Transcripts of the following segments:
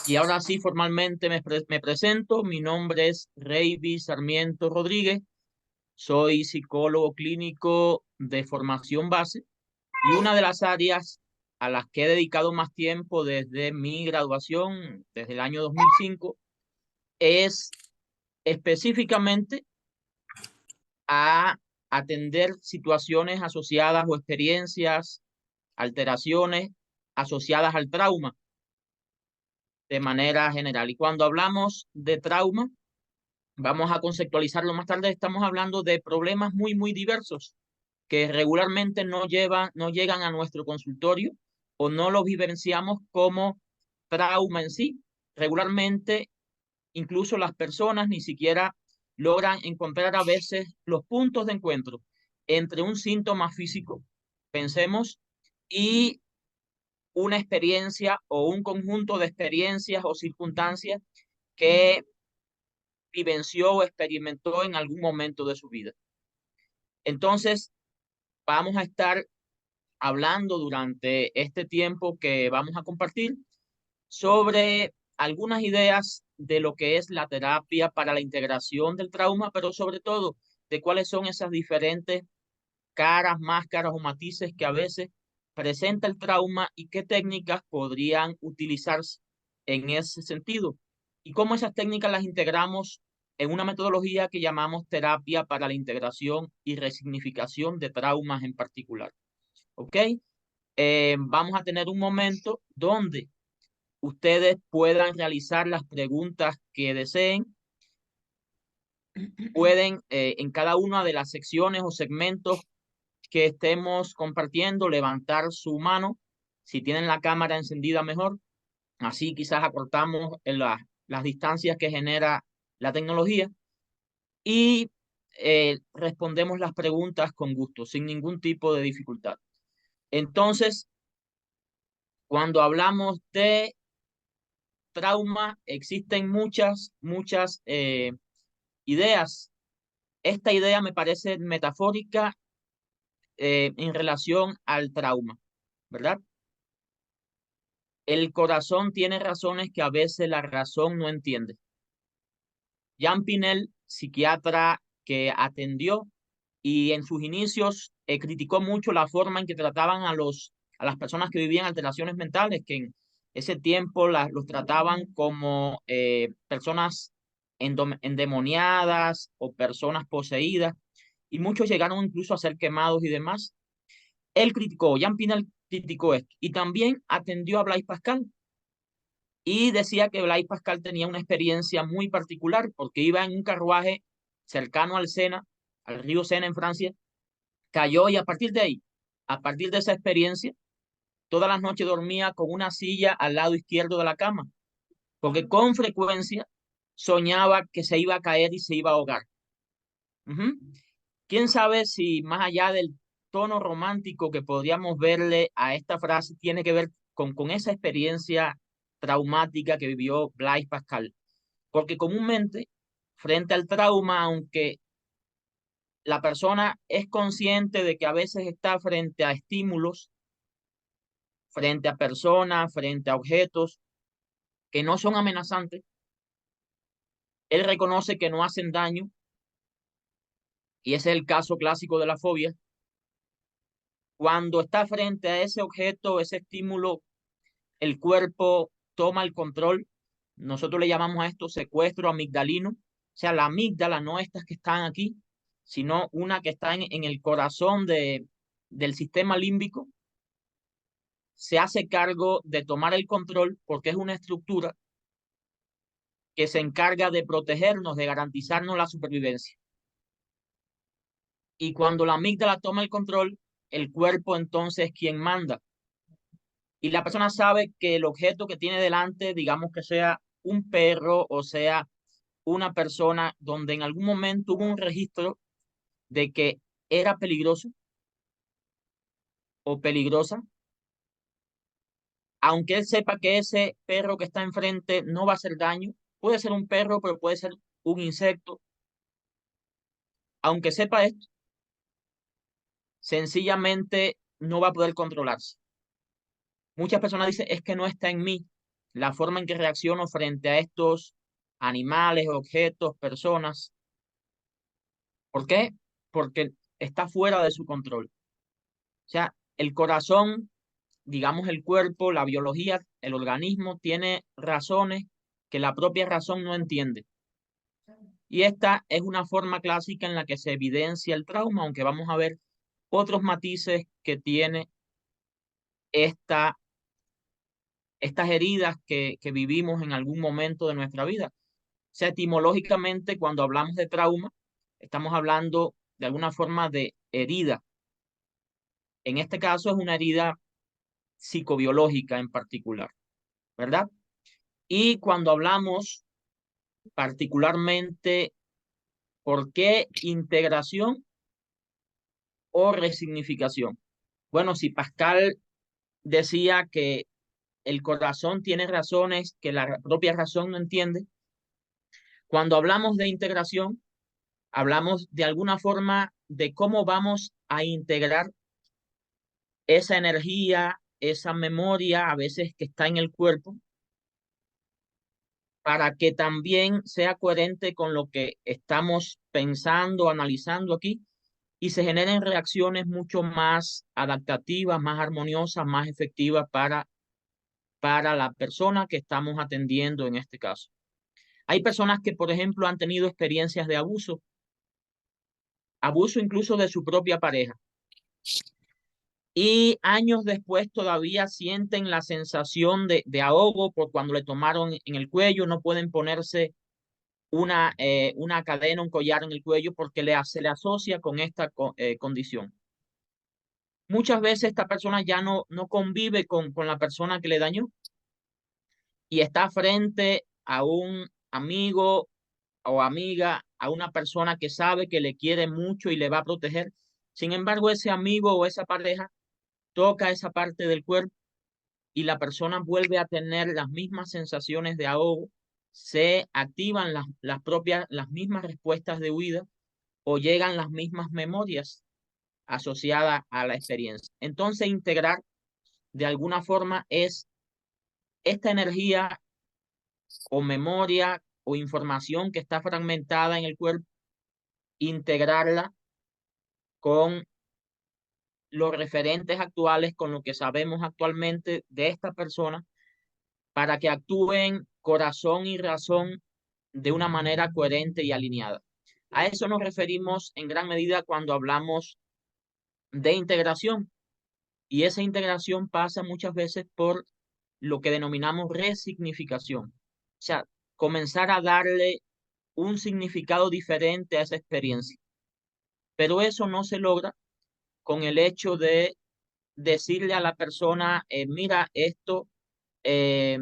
Y ahora sí, formalmente me presento. Mi nombre es Reiby Sarmiento Rodríguez. Soy psicólogo clínico de formación base y una de las áreas a las que he dedicado más tiempo desde mi graduación, desde el año 2005, es específicamente a atender situaciones asociadas o experiencias, alteraciones asociadas al trauma de manera general. Y cuando hablamos de trauma, vamos a conceptualizarlo más tarde. Estamos hablando de problemas muy diversos que regularmente no llegan a nuestro consultorio o no los vivenciamos como trauma en sí. Regularmente, incluso las personas ni siquiera logran encontrar a veces los puntos de encuentro entre un síntoma físico, pensemos, y una experiencia o un conjunto de experiencias o circunstancias que vivenció o experimentó en algún momento de su vida. Entonces, vamos a estar hablando durante este tiempo que vamos a compartir sobre algunas ideas de lo que es la terapia para la integración del trauma, pero sobre todo de cuáles son esas diferentes caras, máscaras o matices que a veces presenta el trauma y qué técnicas podrían utilizarse en ese sentido y cómo esas técnicas las integramos en una metodología que llamamos terapia para la integración y resignificación de traumas en particular. ¿Ok? Vamos a tener un momento donde ustedes puedan realizar las preguntas que deseen. Pueden en cada una de las secciones o segmentos que estemos compartiendo levantar su mano. Si tienen la cámara encendida, mejor. Así quizás acortamos en las distancias que genera la tecnología y respondemos las preguntas con gusto, sin ningún tipo de dificultad. Entonces, cuando hablamos de trauma, existen muchas ideas. Esta idea me parece metafórica en relación al trauma, ¿verdad? El corazón tiene razones que a veces la razón no entiende. Jean Pinel, psiquiatra que atendió y en sus inicios criticó mucho la forma en que trataban a las personas que vivían alteraciones mentales, que en ese tiempo los trataban como personas endemoniadas o personas poseídas, y muchos llegaron incluso a ser quemados y demás. Jean Pinel criticó esto y también atendió a Blaise Pascal y decía que Blaise Pascal tenía una experiencia muy particular porque iba en un carruaje cercano al Sena, al río Sena en Francia, cayó y a partir de ahí, a partir de esa experiencia, todas las noches dormía con una silla al lado izquierdo de la cama, porque con frecuencia soñaba que se iba a caer y se iba a ahogar. Ujú. ¿Quién sabe si más allá del tono romántico que podríamos verle a esta frase tiene que ver con esa experiencia traumática que vivió Blaise Pascal? Porque comúnmente, frente al trauma, aunque la persona es consciente de que a veces está frente a estímulos, frente a personas, frente a objetos que no son amenazantes, él reconoce que no hacen daño, y ese es el caso clásico de la fobia. Cuando está frente a ese objeto, ese estímulo, el cuerpo toma el control. Nosotros le llamamos a esto secuestro amigdalino. O sea, la amígdala, no estas que están aquí, sino una que está en el corazón del sistema límbico, se hace cargo de tomar el control porque es una estructura que se encarga de protegernos, de garantizarnos la supervivencia. Y cuando la amígdala toma el control, el cuerpo entonces es quien manda. Y la persona sabe que el objeto que tiene delante, digamos que sea un perro o sea una persona donde en algún momento hubo un registro de que era peligroso o peligrosa, aunque él sepa que ese perro que está enfrente no va a hacer daño, puede ser un perro, pero puede ser un insecto, aunque sepa esto, sencillamente no va a poder controlarse. Muchas personas dicen, es que no está en mí. la forma en que reacciono frente a estos animales, objetos, personas. ¿Por qué? Porque está fuera de su control. O sea, el corazón, digamos el cuerpo, la biología, el organismo tiene razones que la propia razón no entiende. Y esta es una forma clásica en la que se evidencia el trauma, aunque vamos a ver otros matices que tiene esta, estas heridas que vivimos en algún momento de nuestra vida. O sea, etimológicamente, cuando hablamos de trauma, estamos hablando de alguna forma de herida. En este caso es una herida psicobiológica en particular, ¿verdad? Y cuando hablamos particularmente, ¿por qué integración o resignificación? Bueno, si Pascal decía que el corazón tiene razones que la propia razón no entiende, cuando hablamos de integración, hablamos de alguna forma de cómo vamos a integrar esa energía, esa memoria, a veces que está en el cuerpo, para que también sea coherente con lo que estamos pensando, analizando aquí y se generen reacciones mucho más adaptativas, más armoniosas, más efectivas para la persona que estamos atendiendo en este caso. Hay personas que, por ejemplo, han tenido experiencias de abuso, abuso incluso de su propia pareja, y años después todavía sienten la sensación de ahogo por cuando le tomaron en el cuello, no pueden ponerse una cadena, un collar en el cuello porque se le asocia con esta condición. Muchas veces esta persona ya no convive con la persona que le dañó y está frente a un amigo o amiga, a una persona que sabe que le quiere mucho y le va a proteger. Sin embargo, ese amigo o esa pareja toca esa parte del cuerpo y la persona vuelve a tener las mismas sensaciones de ahogo, se activan las mismas respuestas de huida o llegan las mismas memorias asociadas a la experiencia. Entonces, integrar de alguna forma es esta energía o memoria o información que está fragmentada en el cuerpo, integrarla con los referentes actuales, con lo que sabemos actualmente de esta persona, para que actúen corazón y razón de una manera coherente y alineada. A eso nos referimos en gran medida cuando hablamos de integración. Y esa integración pasa muchas veces por lo que denominamos resignificación. O sea, comenzar a darle un significado diferente a esa experiencia. Pero eso no se logra con el hecho de decirle a la persona, mira, esto eh,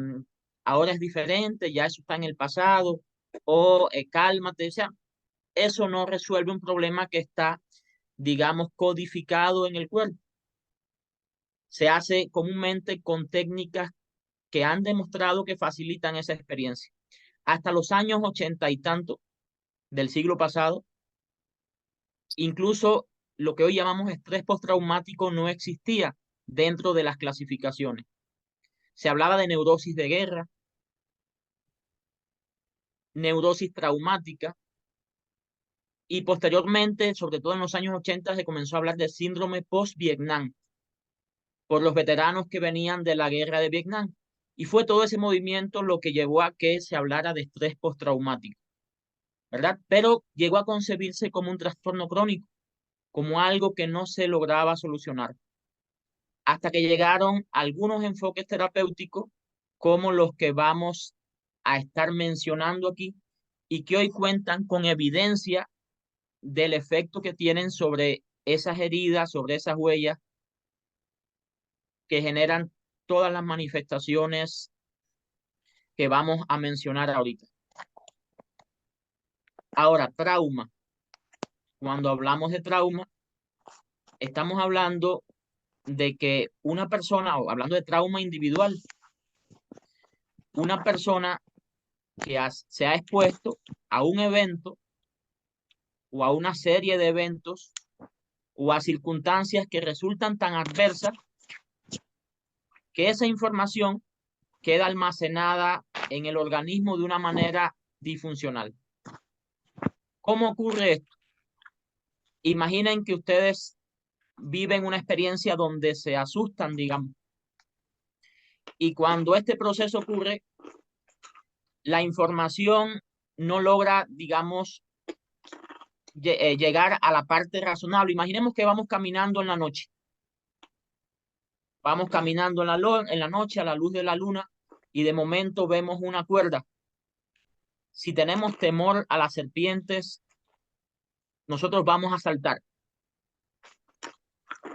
ahora es diferente, ya eso está en el pasado, o cálmate. O sea, eso no resuelve un problema que está, digamos, codificado en el cuerpo. Se hace comúnmente con técnicas que han demostrado que facilitan esa experiencia. Hasta los años 80 y tanto del siglo pasado, incluso lo que hoy llamamos estrés postraumático no existía dentro de las clasificaciones. Se hablaba de neurosis de guerra, neurosis traumática, y posteriormente, sobre todo en los años 80, se comenzó a hablar de síndrome post-Vietnam por los veteranos que venían de la guerra de Vietnam. Y fue todo ese movimiento lo que llevó a que se hablara de estrés postraumático, ¿verdad? Pero llegó a concebirse como un trastorno crónico, como algo que no se lograba solucionar, hasta que llegaron algunos enfoques terapéuticos como los que vamos a estar mencionando aquí y que hoy cuentan con evidencia del efecto que tienen sobre esas heridas, sobre esas huellas que generan todas las manifestaciones que vamos a mencionar ahorita. Ahora, trauma. Cuando hablamos de trauma, estamos hablando de que una persona, o hablando de trauma individual, una persona que se ha expuesto a un evento o a una serie de eventos o a circunstancias que resultan tan adversas que esa información queda almacenada en el organismo de una manera disfuncional. ¿Cómo ocurre esto? Imaginen que ustedes viven una experiencia donde se asustan, digamos, y cuando este proceso ocurre, la información no logra, digamos, llegar a la parte razonable. Imaginemos que vamos caminando en la noche. Vamos caminando en la noche a la luz de la luna y de momento vemos una cuerda. Si tenemos temor a las serpientes, nosotros vamos a saltar.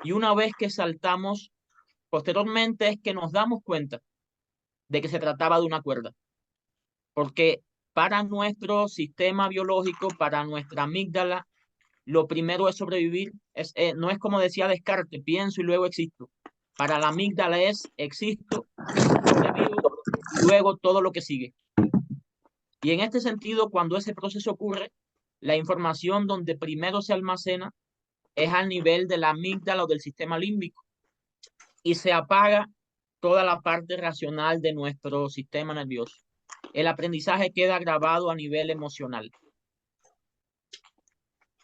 Y una vez que saltamos, posteriormente es que nos damos cuenta de que se trataba de una cuerda. Porque para nuestro sistema biológico, para nuestra amígdala, lo primero es sobrevivir. No es como decía Descartes, pienso y luego existo. Para la amígdala es existo, sobrevivo y luego todo lo que sigue. Y en este sentido, cuando ese proceso ocurre, la información donde primero se almacena es al nivel de la amígdala o del sistema límbico y se apaga toda la parte racional de nuestro sistema nervioso. El aprendizaje queda grabado a nivel emocional.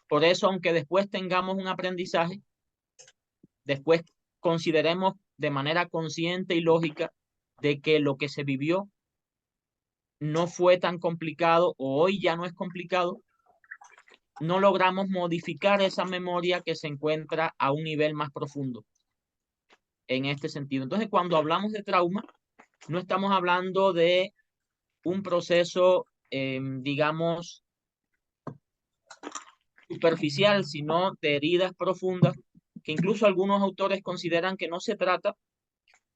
Por eso, aunque después tengamos un aprendizaje, después consideremos de manera consciente y lógica de que lo que se vivió no fue tan complicado o hoy ya no es complicado, no logramos modificar esa memoria que se encuentra a un nivel más profundo en este sentido. Entonces, cuando hablamos de trauma, no estamos hablando de un proceso, digamos, superficial, sino de heridas profundas, que incluso algunos autores consideran que no se trata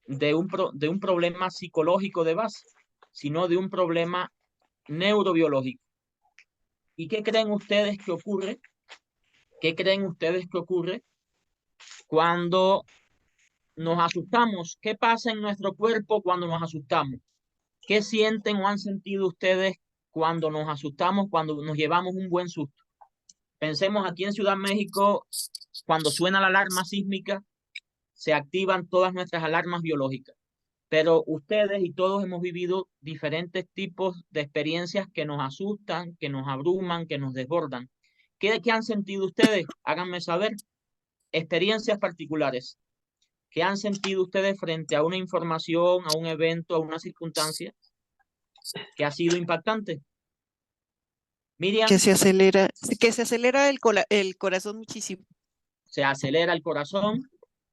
de un problema psicológico de base, sino de un problema neurobiológico. ¿Y qué creen ustedes que ocurre? ¿Qué creen ustedes que ocurre cuando nos asustamos? ¿Qué pasa en nuestro cuerpo cuando nos asustamos? ¿Qué sienten o han sentido ustedes cuando nos asustamos, cuando nos llevamos un buen susto? Pensemos aquí en Ciudad México, cuando suena la alarma sísmica, se activan todas nuestras alarmas biológicas. Pero ustedes y todos hemos vivido diferentes tipos de experiencias que nos asustan, que nos abruman, que nos desbordan. ¿Qué han sentido ustedes? Háganme saber. Experiencias particulares. ¿Qué han sentido ustedes frente a una información, a un evento, a una circunstancia que ha sido impactante? Miriam, Que se acelera el corazón muchísimo. se acelera el corazón.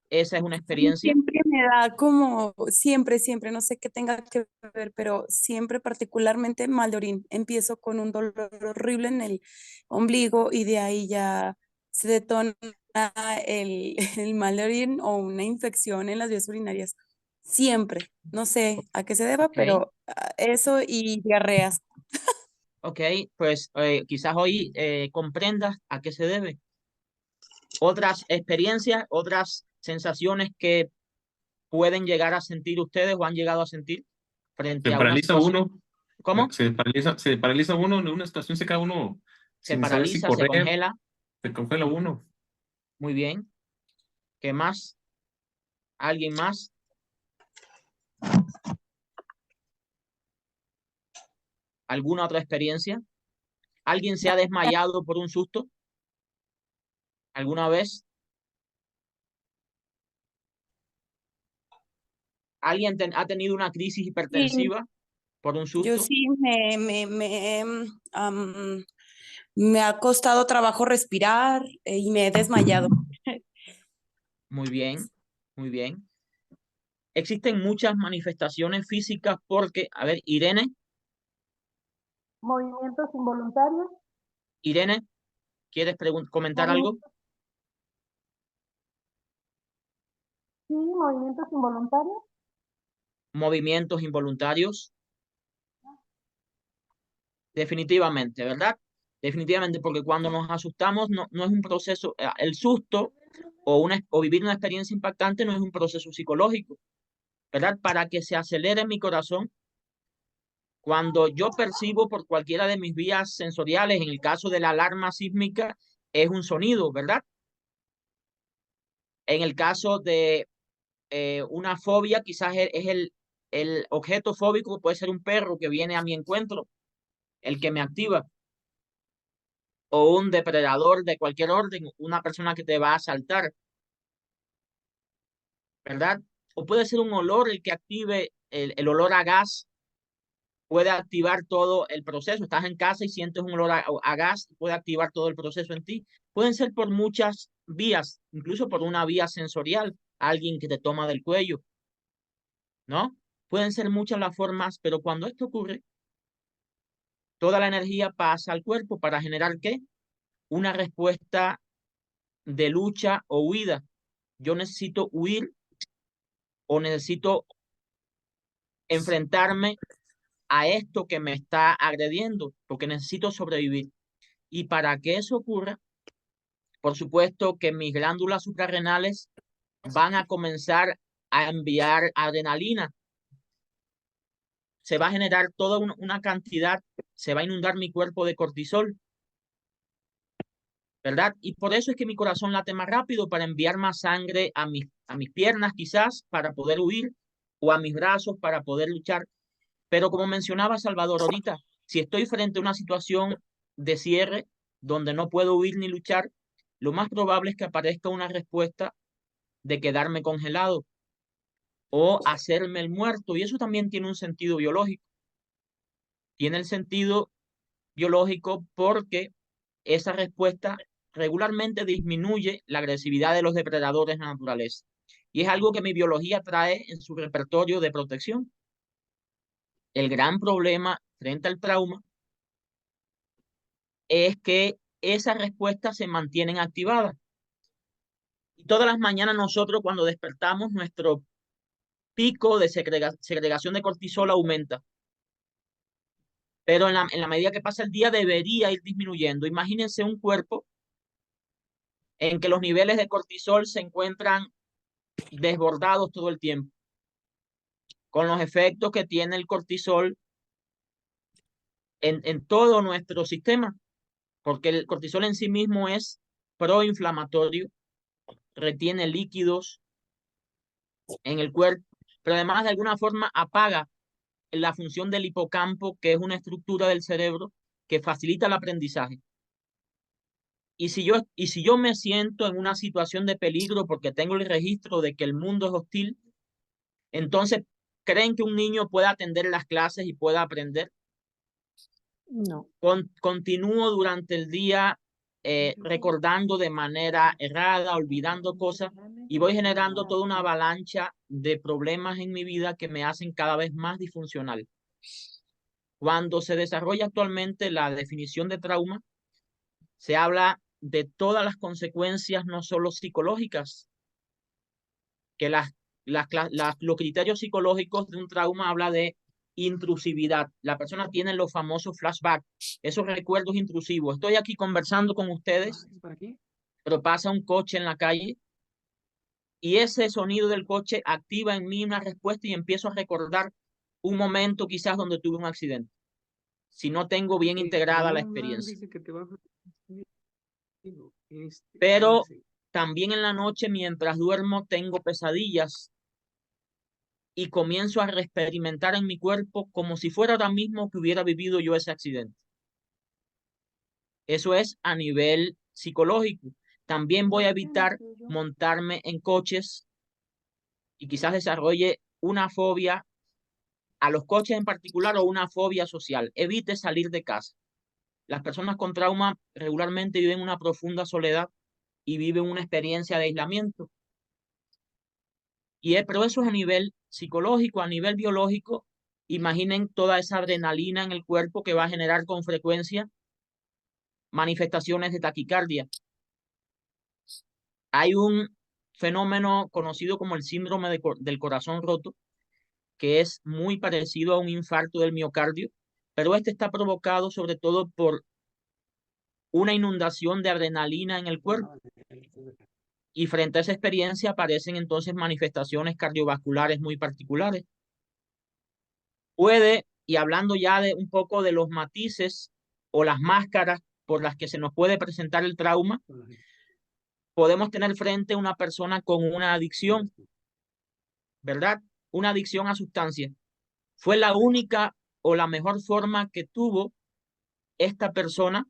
Esa es una Sí, experiencia. siempre me da como, siempre, no sé qué tenga que ver, pero siempre particularmente mal de orín. Empiezo con un dolor horrible en el ombligo y de ahí ya se detona el mal de orín o una infección en las vías urinarias. Siempre, no sé a qué se deba, Ok, pero eso y diarreas. ok, pues quizás hoy comprendas a qué se debe. Otras experiencias, otras sensaciones que pueden llegar a sentir ustedes o han llegado a sentir Se frente a una paraliza situación. uno, ¿Cómo? se paraliza uno, en una situación se queda uno Se sin saber si paraliza, se correr, congela. se congela uno. Muy bien. ¿Qué más? ¿Alguien más? ¿Alguna otra experiencia? ¿Alguien se ha desmayado por un susto alguna vez? ¿Alguien ha tenido una crisis Sí, hipertensiva por un yo susto? sí me ha costado trabajo respirar y me he desmayado. Muy bien, muy bien. Existen muchas manifestaciones físicas porque, a ver, Movimientos involuntarios, Irene, ¿quieres comentar algo? movimientos, sí, movimientos involuntarios, Movimientos involuntarios. Definitivamente, ¿verdad? Definitivamente, porque cuando nos asustamos no es un proceso, el susto o vivir una experiencia impactante no es un proceso psicológico, ¿verdad? Para que se acelere mi corazón, cuando yo percibo por cualquiera de mis vías sensoriales, en el caso de la alarma sísmica, es un sonido, ¿verdad? En el caso de una fobia, quizás es el objeto fóbico puede ser un perro que viene a mi encuentro, el que me activa, o un depredador de cualquier orden, una persona que te va a asaltar, ¿verdad? O puede ser un olor el que active el olor a gas, puede activar todo el proceso. Estás en casa y sientes un olor a gas, puede activar todo el proceso en ti. Pueden ser por muchas vías, incluso por una vía sensorial, alguien que te toma del cuello, ¿no? Pueden ser muchas las formas, pero cuando esto ocurre, toda la energía pasa al cuerpo para generar ¿qué? Una respuesta de lucha o huida. Yo necesito huir o necesito enfrentarme a esto que me está agrediendo, porque necesito sobrevivir. Y para que eso ocurra, por supuesto que mis glándulas suprarrenales van a comenzar a enviar adrenalina. Se va a generar toda una cantidad, se va a inundar mi cuerpo de cortisol, ¿verdad? Y por eso es que mi corazón late más rápido, para enviar más sangre a mis piernas quizás, para poder huir, o a mis brazos para poder luchar. Pero como mencionaba Salvador ahorita, si estoy frente a una situación de cierre donde no puedo huir ni luchar, lo más probable es que aparezca una respuesta de quedarme congelado o hacerme el muerto. Y eso también tiene un sentido biológico. Tiene el sentido biológico porque esa respuesta regularmente disminuye la agresividad de los depredadores en la naturaleza. Y es algo que mi biología trae en su repertorio de protección. El gran problema frente al trauma es que esas respuestas se mantienen activadas. Y todas las mañanas nosotros, cuando despertamos, nuestro pico de segregación de cortisol aumenta. Pero en la medida que pasa el día debería ir disminuyendo. Imagínense un cuerpo en que los niveles de cortisol se encuentran desbordados todo el tiempo, con los efectos que tiene el cortisol en todo nuestro sistema, porque el cortisol en sí mismo es proinflamatorio, retiene líquidos en el cuerpo, pero además de alguna forma apaga la función del hipocampo, que es una estructura del cerebro que facilita el aprendizaje. Y si yo me siento en una situación de peligro porque tengo el registro de que el mundo es hostil, entonces, ¿creen que un niño pueda atender las clases y pueda aprender? No. Continúo durante el día recordando de manera errada, olvidando cosas, y voy generando toda una avalancha de problemas en mi vida que me hacen cada vez más disfuncional. Cuando se desarrolla actualmente la definición de trauma, se habla de todas las consecuencias, no solo psicológicas, que los criterios psicológicos de un trauma habla de intrusividad. La persona tiene los famosos flashbacks, esos recuerdos intrusivos. Estoy aquí conversando con ustedes, pero pasa un coche en la calle y ese sonido del coche activa en mí una respuesta y empiezo a recordar un momento quizás donde tuve un accidente, si no tengo bien integrada la experiencia. Pero también en la noche, mientras duermo, tengo pesadillas y comienzo a reexperimentar en mi cuerpo como si fuera ahora mismo que hubiera vivido yo ese accidente. Eso es a nivel psicológico. También voy a evitar montarme en coches y quizás desarrolle una fobia a los coches en particular o una fobia social. Evite salir de casa. Las personas con trauma regularmente viven una profunda soledad y viven una experiencia de aislamiento. Pero eso es a nivel psicológico. A nivel biológico, imaginen toda esa adrenalina en el cuerpo que va a generar con frecuencia manifestaciones de taquicardia. Hay un fenómeno conocido como el síndrome del corazón roto, que es muy parecido a un infarto del miocardio, pero este está provocado sobre todo por una inundación de adrenalina en el cuerpo. Y frente a esa experiencia aparecen entonces manifestaciones cardiovasculares muy particulares. Y hablando ya de un poco de los matices o las máscaras por las que se nos puede presentar el trauma, podemos tener frente a una persona con una adicción, ¿verdad? Una adicción a sustancias. Fue la única o la mejor forma que tuvo esta persona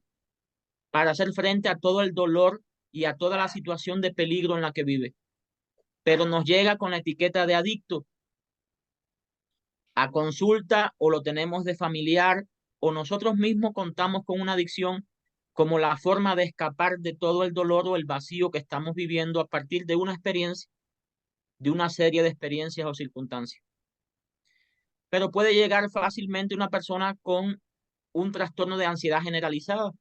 para hacer frente a todo el dolor y a toda la situación de peligro en la que vive. Pero nos llega con la etiqueta de adicto a consulta, o lo tenemos de familiar, o nosotros mismos contamos con una adicción como la forma de escapar de todo el dolor o el vacío que estamos viviendo a partir de una experiencia, de una serie de experiencias o circunstancias. Pero puede llegar fácilmente una persona con un trastorno de ansiedad generalizada,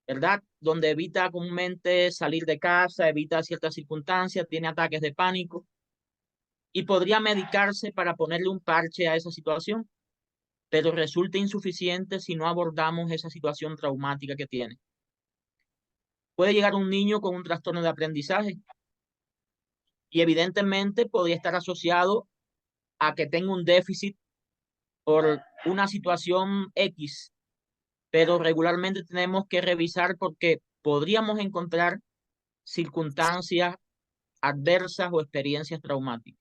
¿verdad? Donde evita comúnmente salir de casa, evita ciertas circunstancias, tiene ataques de pánico y podría medicarse para ponerle un parche a esa situación, pero resulta insuficiente si no abordamos esa situación traumática que tiene. Puede llegar un niño con un trastorno de aprendizaje y evidentemente podría estar asociado a que tenga un déficit por una situación X, pero regularmente tenemos que revisar porque podríamos encontrar circunstancias adversas o experiencias traumáticas.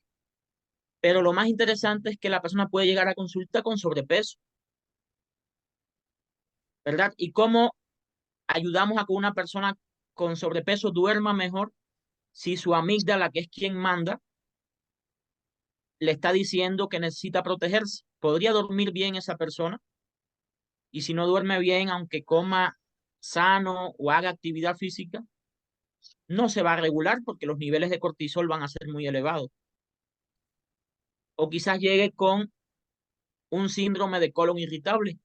Pero lo más interesante es que la persona puede llegar a consulta con sobrepeso, ¿verdad? ¿Y cómo ayudamos a que una persona con sobrepeso duerma mejor si su amígdala, que es quien manda, le está diciendo que necesita protegerse? ¿Podría dormir bien esa persona? Y si no duerme bien, aunque coma sano o haga actividad física, no se va a regular porque los niveles de cortisol van a ser muy elevados. O quizás llegue con un síndrome de colon irritable,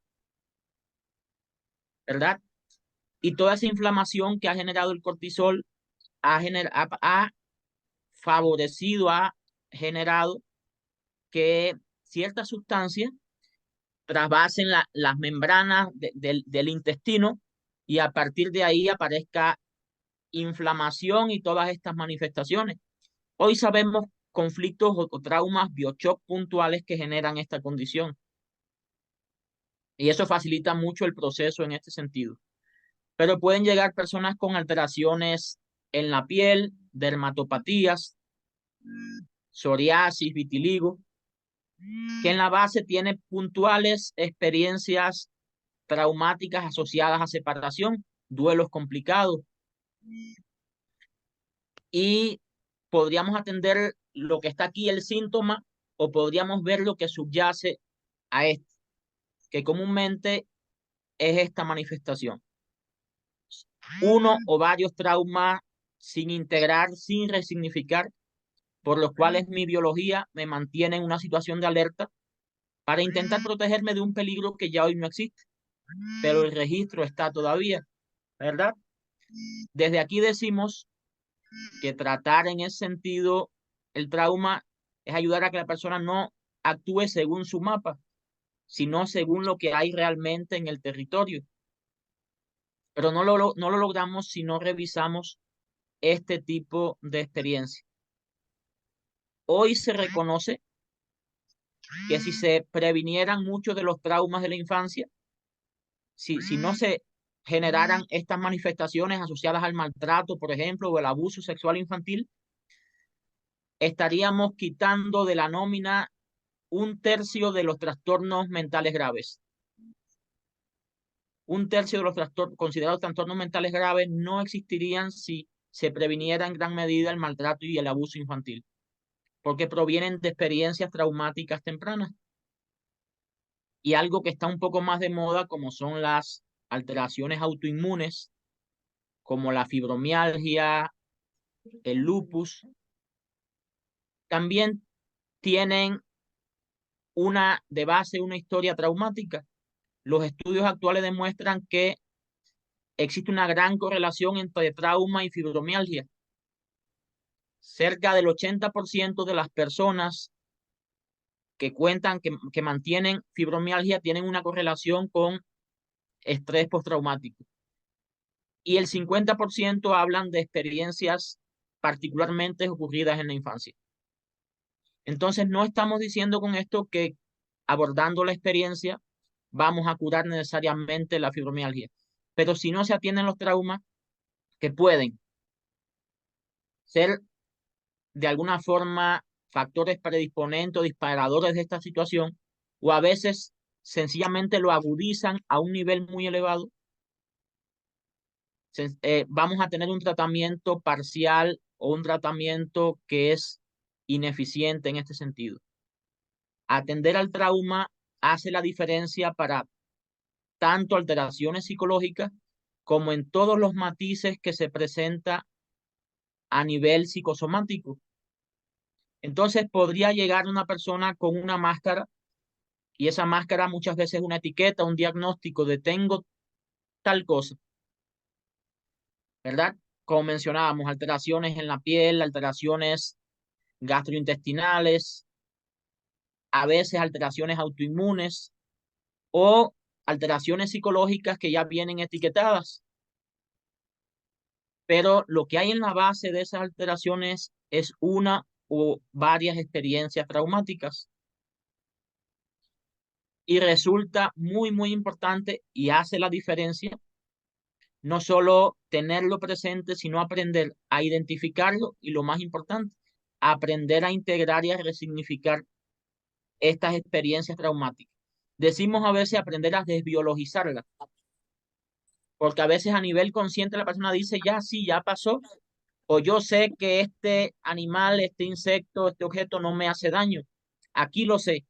¿verdad? Y toda esa inflamación que ha generado el cortisol ha favorecido, ha generado que ciertas sustancias trasvasen las membranas del intestino y a partir de ahí aparezca inflamación y todas estas manifestaciones. Hoy sabemos conflictos o traumas biochoc puntuales que generan esta condición. Y eso facilita mucho el proceso en este sentido. Pero pueden llegar personas con alteraciones en la piel, dermatopatías, psoriasis, vitiligo, que en la base tiene puntuales experiencias traumáticas asociadas a separación, duelos complicados. Y podríamos atender lo que está aquí, el síntoma, o podríamos ver lo que subyace a esto, que comúnmente es esta manifestación. Uno o varios traumas sin integrar, sin resignificar, por los cuales mi biología me mantiene en una situación de alerta para intentar protegerme de un peligro que ya hoy no existe, pero el registro está todavía, ¿verdad? Desde aquí decimos que tratar en ese sentido el trauma es ayudar a que la persona no actúe según su mapa, sino según lo que hay realmente en el territorio. Pero no lo logramos si no revisamos este tipo de experiencia. Hoy se reconoce que si se previnieran muchos de los traumas de la infancia, si no se generaran estas manifestaciones asociadas al maltrato, por ejemplo, o el abuso sexual infantil, estaríamos quitando de la nómina 1/3 de los trastornos mentales graves. 1/3 de los considerados trastornos mentales graves no existirían si se previniera en gran medida el maltrato y el abuso infantil, porque provienen de experiencias traumáticas tempranas. Y algo que está un poco más de moda, como son las alteraciones autoinmunes, como la fibromialgia, el lupus, también tienen de base una historia traumática. Los estudios actuales demuestran que existe una gran correlación entre trauma y fibromialgia. Cerca del 80% de las personas que cuentan, que mantienen fibromialgia, tienen una correlación con estrés postraumático. Y el 50% hablan de experiencias particularmente ocurridas en la infancia. Entonces, no estamos diciendo con esto que abordando la experiencia vamos a curar necesariamente la fibromialgia, pero si no se atienden los traumas que pueden ser de alguna forma factores predisponentes o disparadores de esta situación, o a veces sencillamente lo agudizan a un nivel muy elevado, vamos a tener un tratamiento parcial o un tratamiento que es ineficiente en este sentido. Atender al trauma hace la diferencia para tanto alteraciones psicológicas como en todos los matices que se presenta a nivel psicosomático. Entonces podría llegar una persona con una máscara y esa máscara muchas veces es una etiqueta, un diagnóstico de tengo tal cosa, ¿verdad? Como mencionábamos, alteraciones en la piel, alteraciones gastrointestinales, a veces alteraciones autoinmunes o alteraciones psicológicas que ya vienen etiquetadas. Pero lo que hay en la base de esas alteraciones es una o varias experiencias traumáticas. Y resulta muy, muy importante y hace la diferencia no solo tenerlo presente, sino aprender a identificarlo y lo más importante, aprender a integrar y a resignificar estas experiencias traumáticas. Decimos a veces aprender a desbiologizarlas, porque a veces a nivel consciente la persona dice, ya sí, ya pasó, o yo sé que este animal, este insecto, este objeto no me hace daño. Aquí lo sé,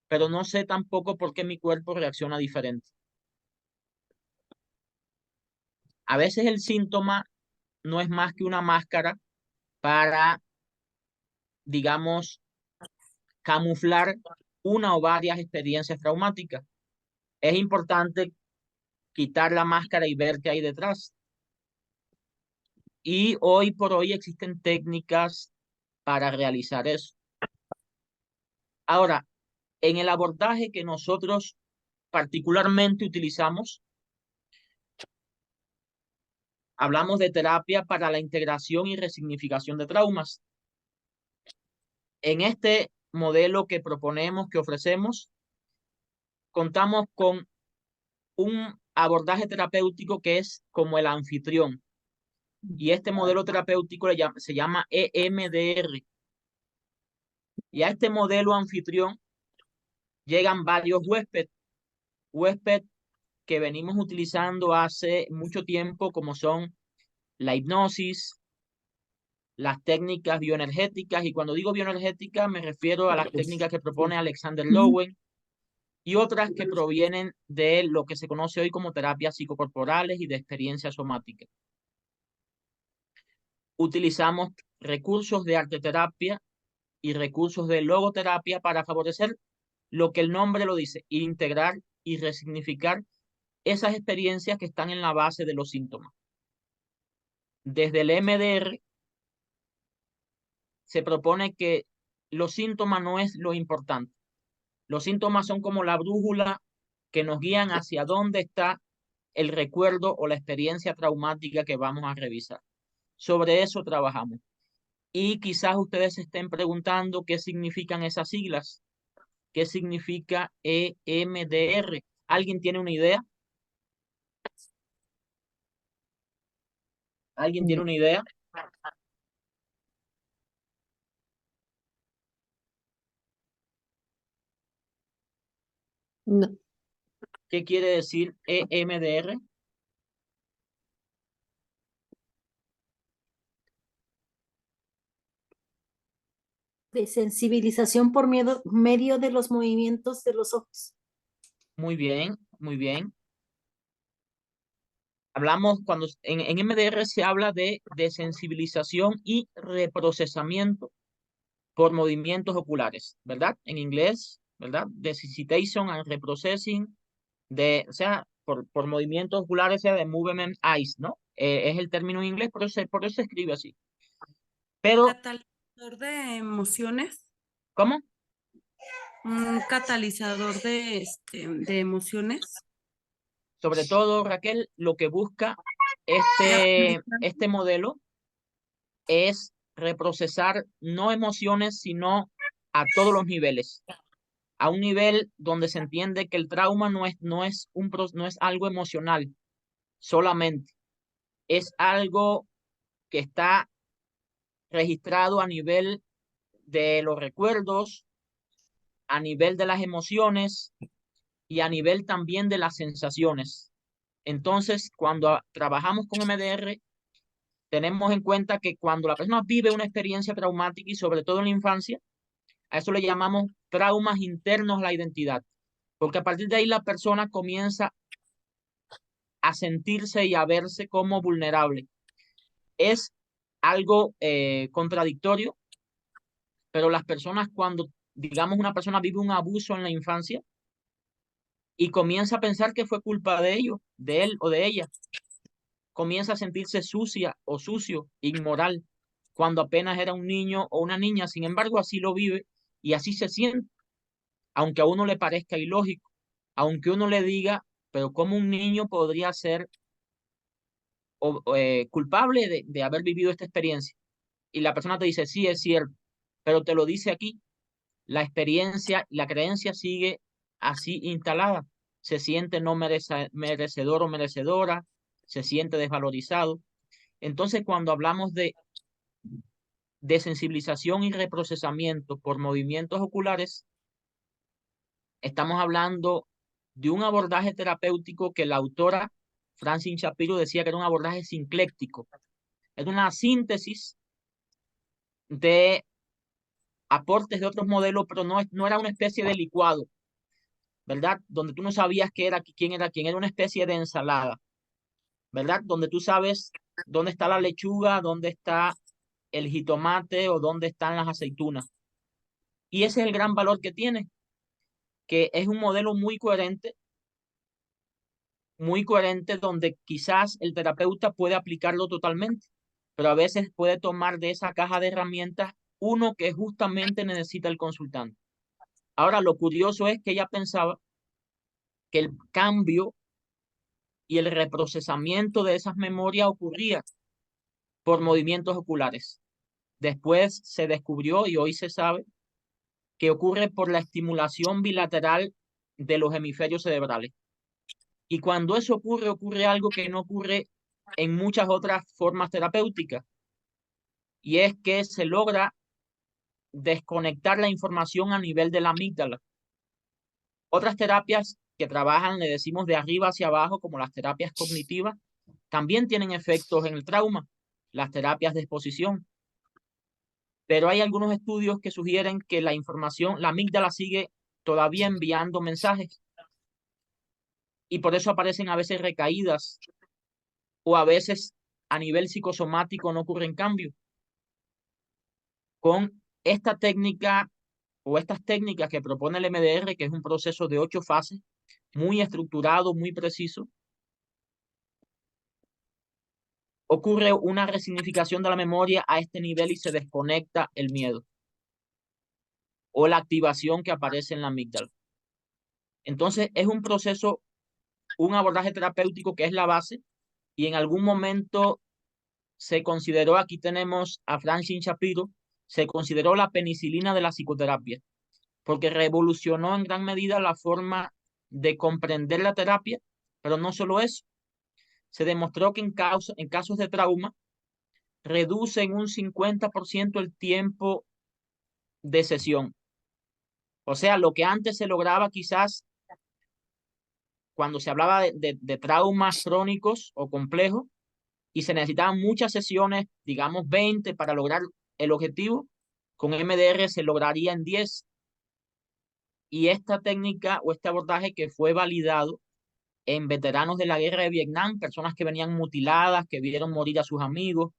pero no sé tampoco por qué mi cuerpo reacciona diferente. A veces el síntoma no es más que una máscara para, digamos, camuflar una o varias experiencias traumáticas. Es importante quitar la máscara y ver qué hay detrás. Y hoy por hoy existen técnicas para realizar eso. Ahora, en el abordaje que nosotros particularmente utilizamos, hablamos de terapia para la integración y resignificación de traumas. En este modelo que proponemos, que ofrecemos, contamos con un abordaje terapéutico que es como el anfitrión. Y este modelo terapéutico se llama EMDR. Y a este modelo anfitrión llegan varios huéspedes que venimos utilizando hace mucho tiempo, como son la hipnosis, las técnicas bioenergéticas, y cuando digo bioenergética me refiero a las técnicas que propone Alexander Lowen y otras que provienen de lo que se conoce hoy como terapias psicocorporales y de experiencia somática. Utilizamos recursos de arteterapia y recursos de logoterapia para favorecer lo que el nombre lo dice, integrar y resignificar esas experiencias que están en la base de los síntomas. Desde el MDR se propone que los síntomas no es lo importante. Los síntomas son como la brújula que nos guían hacia dónde está el recuerdo o la experiencia traumática que vamos a revisar. Sobre eso trabajamos. Y quizás ustedes se estén preguntando qué significan esas siglas. ¿Qué significa EMDR? ¿Alguien tiene una idea? ¿Alguien tiene una idea? No. ¿Qué quiere decir EMDR? De sensibilización por medio de los movimientos de los ojos. Muy bien, muy bien. Hablamos cuando en MDR se habla de desensibilización y reprocesamiento por movimientos oculares, ¿verdad? En inglés, ¿verdad? Desensitization and reprocessing, o sea, por movimientos oculares, sea de movement eyes, ¿no? Es el término en inglés, por eso se escribe así. Pero, Catalizador de emociones. ¿cómo? Un catalizador de emociones. Sobre todo, Raquel, lo que busca este modelo es reprocesar no emociones, sino a todos los niveles. A un nivel donde se entiende que el trauma no es algo emocional solamente, es algo que está registrado a nivel de los recuerdos, a nivel de las emociones y a nivel también de las sensaciones. Entonces, cuando trabajamos con MDR, tenemos en cuenta que cuando la persona vive una experiencia traumática y sobre todo en la infancia, a eso le llamamos traumas internos a la identidad, porque a partir de ahí la persona comienza a sentirse y a verse como vulnerable. Es algo contradictorio, pero las personas cuando, digamos, una persona vive un abuso en la infancia y comienza a pensar que fue culpa de ellos, de él o de ella, comienza a sentirse sucia o sucio, inmoral, cuando apenas era un niño o una niña. Sin embargo, así lo vive y así se siente, aunque a uno le parezca ilógico, aunque uno le diga, pero ¿cómo un niño podría ser culpable de haber vivido esta experiencia? Y la persona te dice, sí, es cierto, pero te lo dice aquí, la experiencia, la creencia sigue así instalada, se siente no merecedor o merecedora, se siente desvalorizado. Entonces, cuando hablamos de desensibilización y reprocesamiento por movimientos oculares, estamos hablando de un abordaje terapéutico que la autora Francine Shapiro decía que era un abordaje sincléctico. Es una síntesis de aportes de otros modelos, pero no era una especie de licuado, ¿verdad? Donde tú no sabías quién era quién, era una especie de ensalada, ¿verdad? Donde tú sabes dónde está la lechuga, dónde está el jitomate o dónde están las aceitunas. Y ese es el gran valor que tiene, que es un modelo muy coherente donde quizás el terapeuta puede aplicarlo totalmente, pero a veces puede tomar de esa caja de herramientas uno que justamente necesita el consultante. Ahora, lo curioso es que ella pensaba que el cambio y el reprocesamiento de esas memorias ocurría por movimientos oculares. Después se descubrió y hoy se sabe que ocurre por la estimulación bilateral de los hemisferios cerebrales. Y cuando eso ocurre, ocurre algo que no ocurre en muchas otras formas terapéuticas, y es que se logra desconectar la información a nivel de la amígdala. Otras terapias que trabajan, le decimos de arriba hacia abajo, como las terapias cognitivas, también tienen efectos en el trauma, las terapias de exposición. Pero hay algunos estudios que sugieren que la información, la amígdala sigue todavía enviando mensajes y por eso aparecen a veces recaídas o a veces a nivel psicosomático no ocurren cambios. Con esta técnica o estas técnicas que propone el MDR, que es un proceso de 8 fases, muy estructurado, muy preciso, ocurre una resignificación de la memoria a este nivel y se desconecta el miedo o la activación que aparece en la amígdala. Entonces es un proceso, un abordaje terapéutico que es la base y en algún momento se consideró, aquí tenemos a Francine Shapiro, se consideró la penicilina de la psicoterapia, porque revolucionó en gran medida la forma de comprender la terapia, pero no solo eso, se demostró que en casos de trauma reduce en un 50% el tiempo de sesión. O sea, lo que antes se lograba quizás cuando se hablaba de traumas crónicos o complejos y se necesitaban muchas sesiones, digamos 20 para lograr el objetivo, con MDR se lograría en 10. Y esta técnica o este abordaje que fue validado en veteranos de la guerra de Vietnam, personas que venían mutiladas, que vieron morir a sus amigos,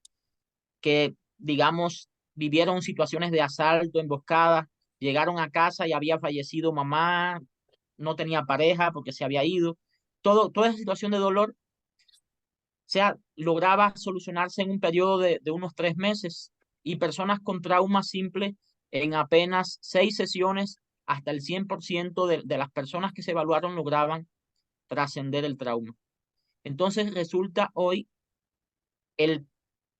que, digamos, vivieron situaciones de asalto, emboscadas, llegaron a casa y había fallecido mamá, no tenía pareja porque se había ido. Toda esa situación de dolor lograba solucionarse en un periodo de unos 3 meses y personas con traumas simples en apenas 6 sesiones, hasta el 100% de las personas que se evaluaron lograban trascender el trauma. Entonces resulta hoy el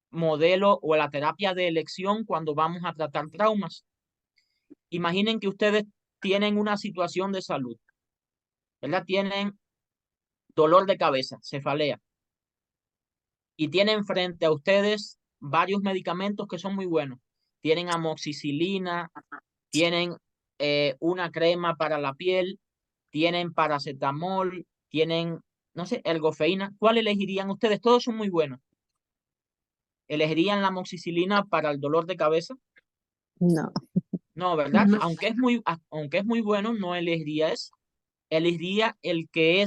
modelo o la terapia de elección cuando vamos a tratar traumas. Imaginen que ustedes tienen una situación de salud, ¿verdad? Tienen dolor de cabeza, cefalea, y tienen frente a ustedes varios medicamentos que son muy buenos. tienen amoxicilina, tienen una crema para la piel, tienen paracetamol, tienen, no sé, ergofeína. ¿Cuál elegirían ustedes? Todos son muy buenos. ¿Elegirían la amoxicilina para el dolor de cabeza? No. No, ¿verdad? No. Aunque es muy bueno, no elegiría ese. Elegiría el que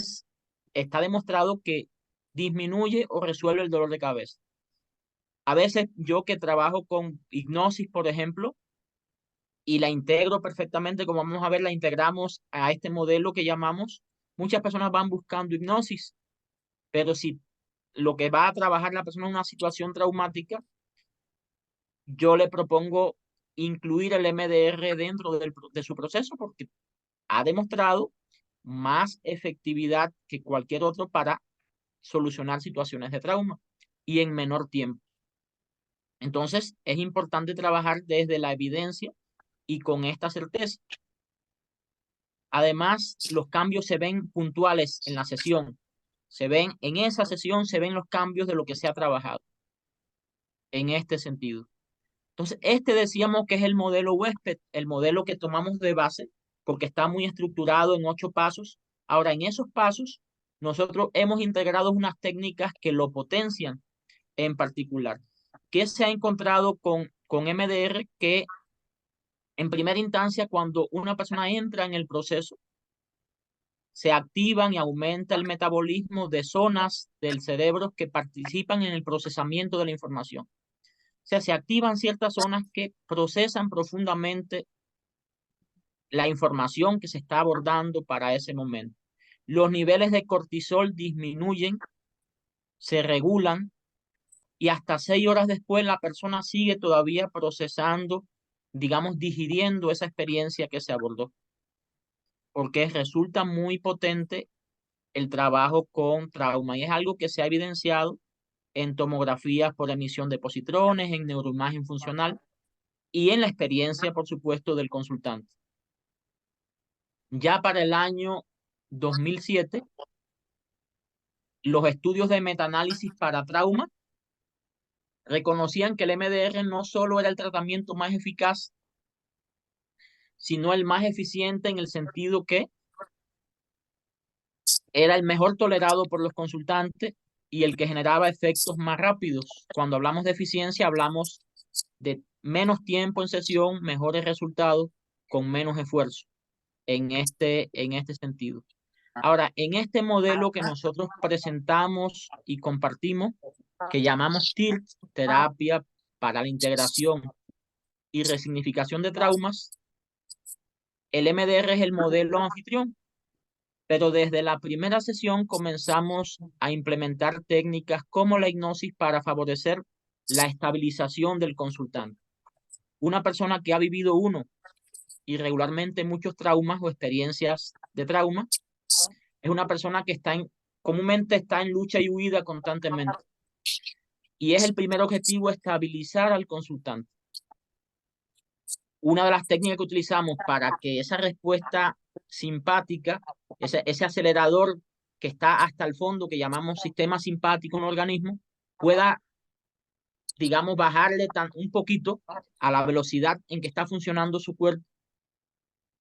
está demostrado que disminuye o resuelve el dolor de cabeza. A veces yo que trabajo con hipnosis, por ejemplo, y la integro perfectamente, como vamos a ver, la integramos a este modelo que llamamos, muchas personas van buscando hipnosis, pero si lo que va a trabajar la persona es una situación traumática, yo le propongo incluir el MDR dentro de su proceso porque ha demostrado más efectividad que cualquier otro para solucionar situaciones de trauma y en menor tiempo. Entonces, es importante trabajar desde la evidencia y con esta certeza. Además, los cambios se ven puntuales en la sesión. En esa sesión se ven los cambios de lo que se ha trabajado en este sentido. Entonces, este decíamos que es el modelo huésped, el modelo que tomamos de base, porque está muy estructurado en 8 pasos. Ahora, en esos pasos, nosotros hemos integrado unas técnicas que lo potencian en particular. ¿Qué se ha encontrado con MDR? Que en primera instancia, cuando una persona entra en el proceso, se activan y aumenta el metabolismo de zonas del cerebro que participan en el procesamiento de la información. O sea, se activan ciertas zonas que procesan profundamente la información que se está abordando para ese momento. Los niveles de cortisol disminuyen, se regulan y hasta 6 horas después la persona sigue todavía procesando, digamos, digiriendo esa experiencia que se abordó. Porque resulta muy potente el trabajo con trauma y es algo que se ha evidenciado en tomografías por emisión de positrones, en neuroimagen funcional y en la experiencia, por supuesto, del consultante. Ya para el año 2007, los estudios de metaanálisis para trauma reconocían que el MDR no solo era el tratamiento más eficaz, sino el más eficiente en el sentido que era el mejor tolerado por los consultantes y el que generaba efectos más rápidos. Cuando hablamos de eficiencia, hablamos de menos tiempo en sesión, mejores resultados con menos esfuerzo en este sentido. Ahora, en este modelo que nosotros presentamos y compartimos, que llamamos TIRT, Terapia para la Integración y Resignificación de Traumas, el MDR es el modelo anfitrión, pero desde la primera sesión comenzamos a implementar técnicas como la hipnosis para favorecer la estabilización del consultante. Una persona que ha vivido uno y regularmente muchos traumas o experiencias de trauma, es una persona que comúnmente está en lucha y huida constantemente. Y es el primer objetivo estabilizar al consultante. Una de las técnicas que utilizamos para que esa respuesta simpática, ese acelerador que está hasta el fondo, que llamamos sistema simpático en el organismo, pueda, digamos, bajarle un poquito a la velocidad en que está funcionando su cuerpo,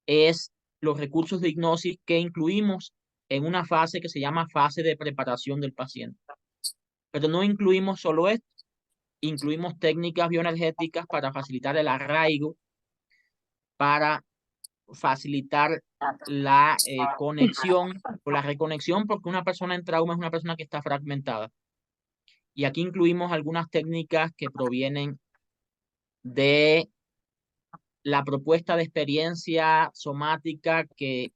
es los recursos de hipnosis que incluimos en una fase que se llama fase de preparación del paciente. Pero no incluimos solo esto, incluimos técnicas bioenergéticas para facilitar el arraigo, para facilitar la conexión o la reconexión, porque una persona en trauma es una persona que está fragmentada. Y aquí incluimos algunas técnicas que provienen de la propuesta de experiencia somática que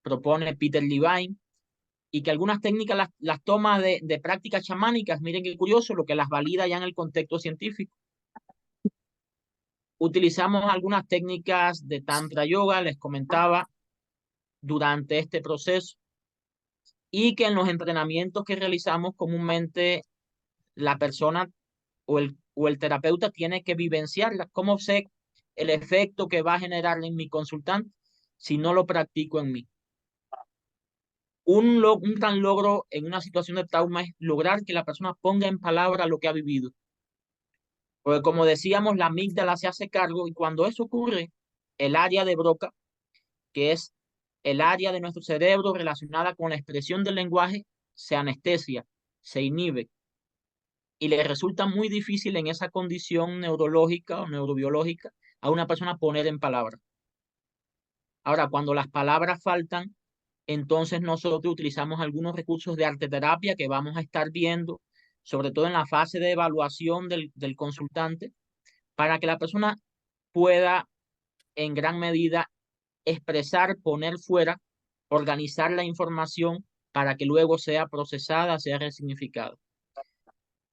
propone Peter Levine, y que algunas técnicas las toma de prácticas chamánicas. Miren qué curioso, lo que las valida ya en el contexto científico. Utilizamos algunas técnicas de Tantra Yoga, les comentaba, durante este proceso, y que en los entrenamientos que realizamos comúnmente la persona o el terapeuta tiene que vivenciarla. ¿Cómo sé el efecto que va a generar en mi consultante si no lo practico en mí? Un gran logro en una situación de trauma es lograr que la persona ponga en palabra lo que ha vivido. Porque como decíamos, la amígdala se hace cargo y cuando eso ocurre, el área de Broca, que es el área de nuestro cerebro relacionada con la expresión del lenguaje, se anestesia, se inhibe y le resulta muy difícil en esa condición neurológica o neurobiológica a una persona poner en palabras. Ahora, cuando las palabras faltan, entonces nosotros utilizamos algunos recursos de arteterapia que vamos a estar viendo, sobre todo en la fase de evaluación del consultante, para que la persona pueda en gran medida expresar, poner fuera, organizar la información para que luego sea procesada, sea resignificada.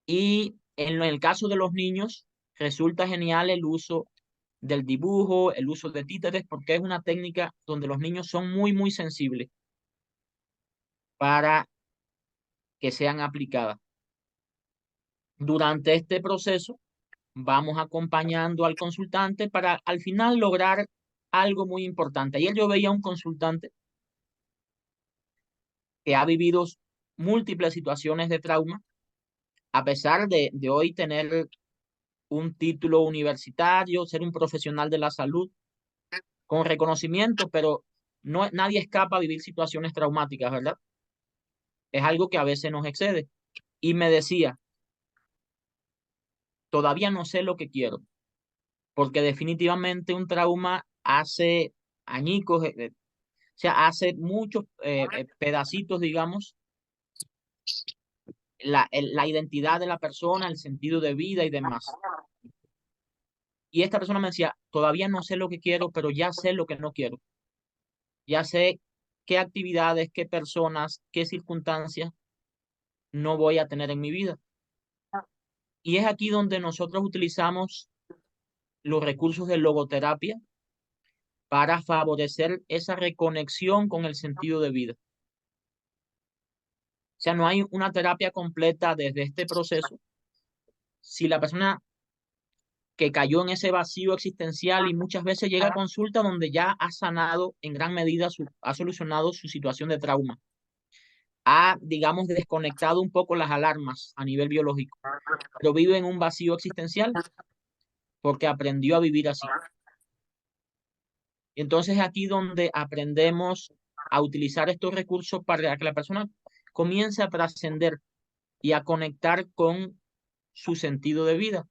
Y en el caso de los niños, resulta genial el uso del dibujo, el uso de títeres, porque es una técnica donde los niños son muy sensibles para que sean aplicadas. Durante este proceso, vamos acompañando al consultante para al final lograr algo muy importante. Ayer yo veía un consultante que ha vivido múltiples situaciones de trauma, a pesar de hoy tener un título universitario, ser un profesional de la salud con reconocimiento, pero no, nadie escapa a vivir situaciones traumáticas, ¿verdad? Es algo que a veces nos excede. Y me decía, todavía no sé lo que quiero, porque definitivamente un trauma hace añicos, o sea, hace muchos pedacitos, digamos, la identidad de la persona, el sentido de vida y demás. Y esta persona me decía, todavía no sé lo que quiero, pero ya sé lo que no quiero. Ya sé qué actividades, qué personas, qué circunstancias no voy a tener en mi vida. Y es aquí donde nosotros utilizamos los recursos de logoterapia para favorecer esa reconexión con el sentido de vida. O sea, no hay una terapia completa desde este proceso si la persona que cayó en ese vacío existencial y muchas veces llega a consulta donde ya ha sanado en gran medida, ha solucionado su situación de trauma, ha, digamos, desconectado un poco las alarmas a nivel biológico, pero vive en un vacío existencial porque aprendió a vivir así. Entonces aquí donde aprendemos a utilizar estos recursos para que la persona comience a trascender y a conectar con su sentido de vida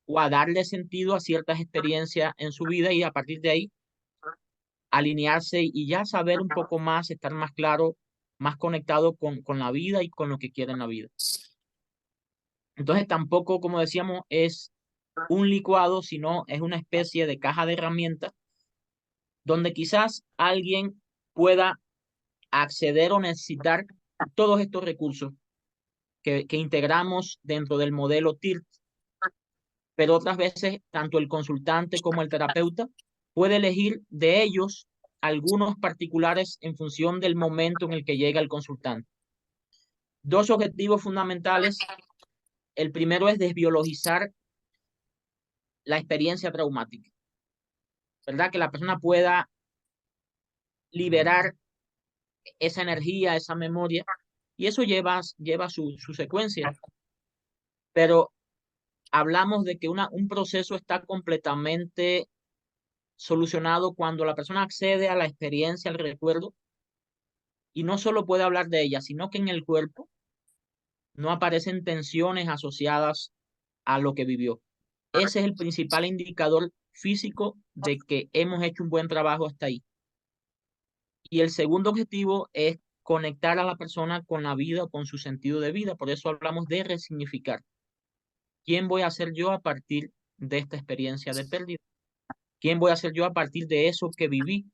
o a darle sentido a ciertas experiencias en su vida y a partir de ahí alinearse y ya saber un poco más, estar más claro, más conectado con la vida y con lo que quiere en la vida. Entonces tampoco, como decíamos, es un licuado, sino es una especie de caja de herramientas donde quizás alguien pueda acceder o necesitar todos estos recursos que integramos dentro del modelo TIRT, pero otras veces tanto el consultante como el terapeuta puede elegir de ellos algunos particulares en función del momento en el que llega el consultante. Dos objetivos fundamentales. El primero es desbiologizar la experiencia traumática, ¿verdad? Que la persona pueda liberar esa energía, esa memoria, y eso lleva su secuencia. Pero hablamos de que un proceso está completamente solucionado cuando la persona accede a la experiencia, al recuerdo, y no solo puede hablar de ella, sino que en el cuerpo no aparecen tensiones asociadas a lo que vivió. Ese es el principal indicador físico de que hemos hecho un buen trabajo hasta ahí. Y el segundo objetivo es conectar a la persona con la vida, con su sentido de vida. Por eso hablamos de resignificar. ¿Quién voy a ser yo a partir de esta experiencia de pérdida? ¿Quién voy a ser yo a partir de eso que viví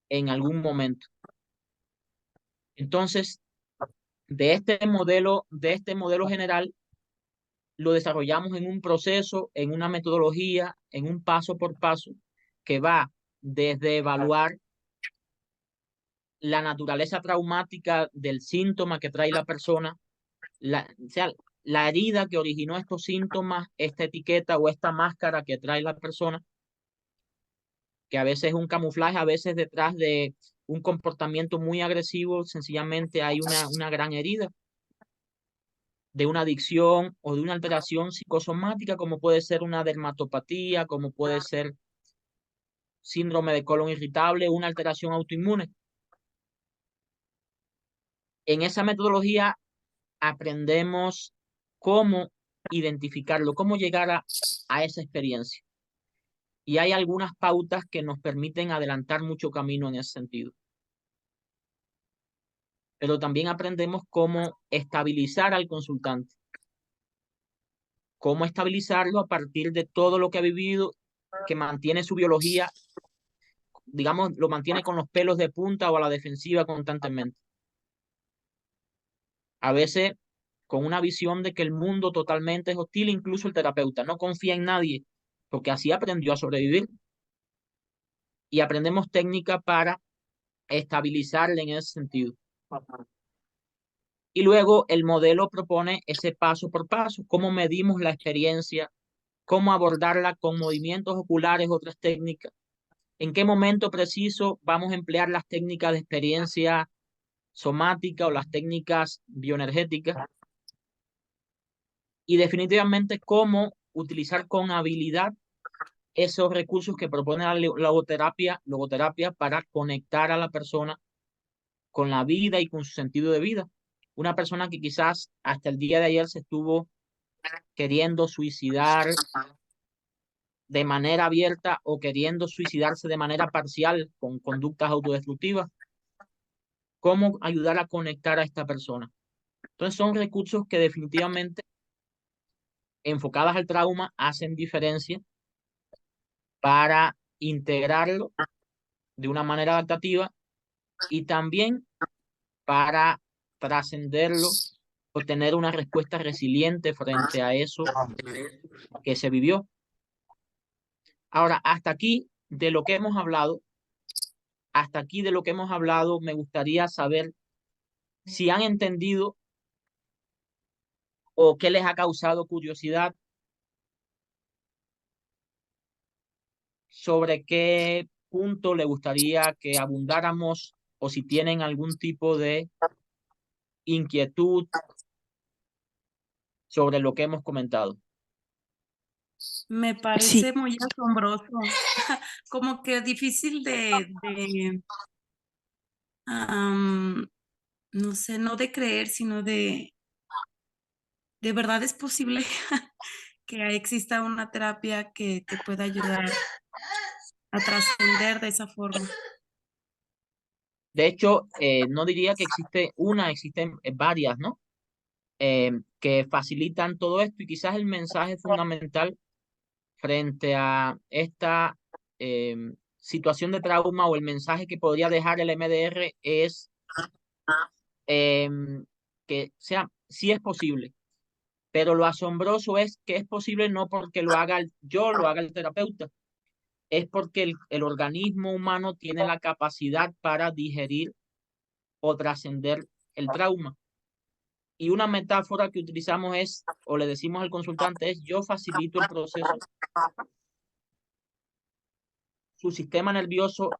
en algún momento? Entonces, de este modelo general, lo desarrollamos en un proceso, en una metodología, en un paso por paso, que va desde evaluar la naturaleza traumática del síntoma que trae la persona, o sea, la herida que originó estos síntomas, esta etiqueta o esta máscara que trae la persona, que a veces es un camuflaje, a veces detrás de un comportamiento muy agresivo, sencillamente hay una gran herida. de una adicción o de una alteración psicosomática, como puede ser una dermatopatía, como puede ser síndrome de colon irritable, una alteración autoinmune. En esa metodología aprendemos cómo identificarlo, cómo llegar a esa experiencia. Y hay algunas pautas que nos permiten adelantar mucho camino en ese sentido. Pero también aprendemos cómo estabilizar al consultante, cómo estabilizarlo a partir de todo lo que ha vivido, que mantiene su biología, digamos, lo mantiene con los pelos de punta o a la defensiva constantemente. A veces con una visión de que el mundo totalmente es hostil, incluso el terapeuta no confía en nadie, porque así aprendió a sobrevivir. Y aprendemos técnicas para estabilizarle en ese sentido. Y luego el modelo propone ese paso por paso, cómo medimos la experiencia, cómo abordarla con movimientos oculares, otras técnicas, en qué momento preciso vamos a emplear las técnicas de experiencia somática o las técnicas bioenergéticas, y definitivamente cómo utilizar con habilidad esos recursos que propone la logoterapia para conectar a la persona con la vida y con su sentido de vida. Una persona que quizás hasta el día de ayer se estuvo queriendo suicidar de manera abierta o queriendo suicidarse de manera parcial con conductas autodestructivas. ¿Cómo ayudar a conectar a esta persona? Entonces son recursos que definitivamente enfocadas al trauma hacen diferencia para integrarlo de una manera adaptativa y también para trascenderlo o tener una respuesta resiliente frente a eso que se vivió. Ahora, hasta aquí de lo que hemos hablado, me gustaría saber si han entendido o qué les ha causado curiosidad sobre qué punto le gustaría que abundáramos o si tienen algún tipo de inquietud sobre lo que hemos comentado. Me Sí, parece muy asombroso, como que difícil no sé, no de creer, sino ¿de verdad es posible que exista una terapia que te pueda ayudar a trascender de esa forma? De hecho, no diría que existe una, existen varias, ¿no? Que facilitan todo esto, y quizás el mensaje fundamental frente a esta situación de trauma, o el mensaje que podría dejar el MDR, es que sí es posible, pero lo asombroso es que es posible no porque lo haga lo haga el terapeuta, es porque el organismo humano tiene la capacidad para digerir o trascender el trauma. Y una metáfora que utilizamos es, o le decimos al consultante, es: yo facilito el proceso, su sistema nervioso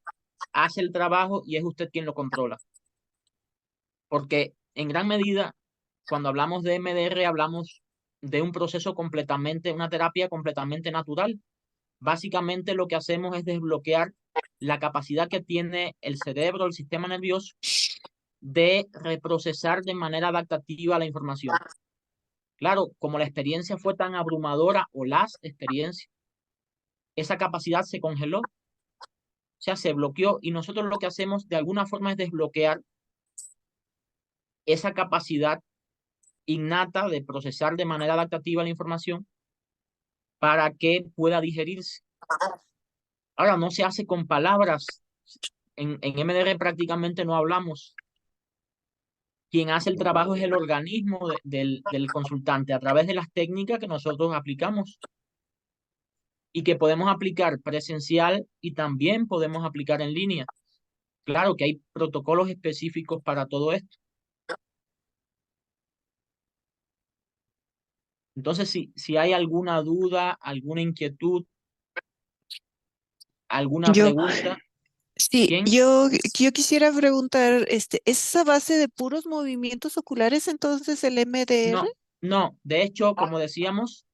hace el trabajo y es usted quien lo controla. Porque en gran medida, cuando hablamos de MDR, hablamos de un proceso completamente, una terapia completamente natural. Básicamente lo que hacemos es desbloquear la capacidad que tiene el cerebro, el sistema nervioso, de reprocesar de manera adaptativa la información. Claro, como la experiencia fue tan abrumadora, o las experiencias, esa capacidad se congeló, o sea, se bloqueó, y nosotros lo que hacemos de alguna forma es desbloquear esa capacidad innata de procesar de manera adaptativa la información para que pueda digerirse. Ahora, no se hace con palabras. En MDR prácticamente no hablamos. Quien hace el trabajo es el organismo del consultante a través de las técnicas que nosotros aplicamos y que podemos aplicar presencial y también podemos aplicar en línea. Claro que hay protocolos específicos para todo esto. Entonces, si hay alguna duda, alguna inquietud, alguna yo, pregunta, sí, ¿quién? yo quisiera preguntar, ¿es a base de puros movimientos oculares entonces el MDR? No, No, de hecho, como decíamos,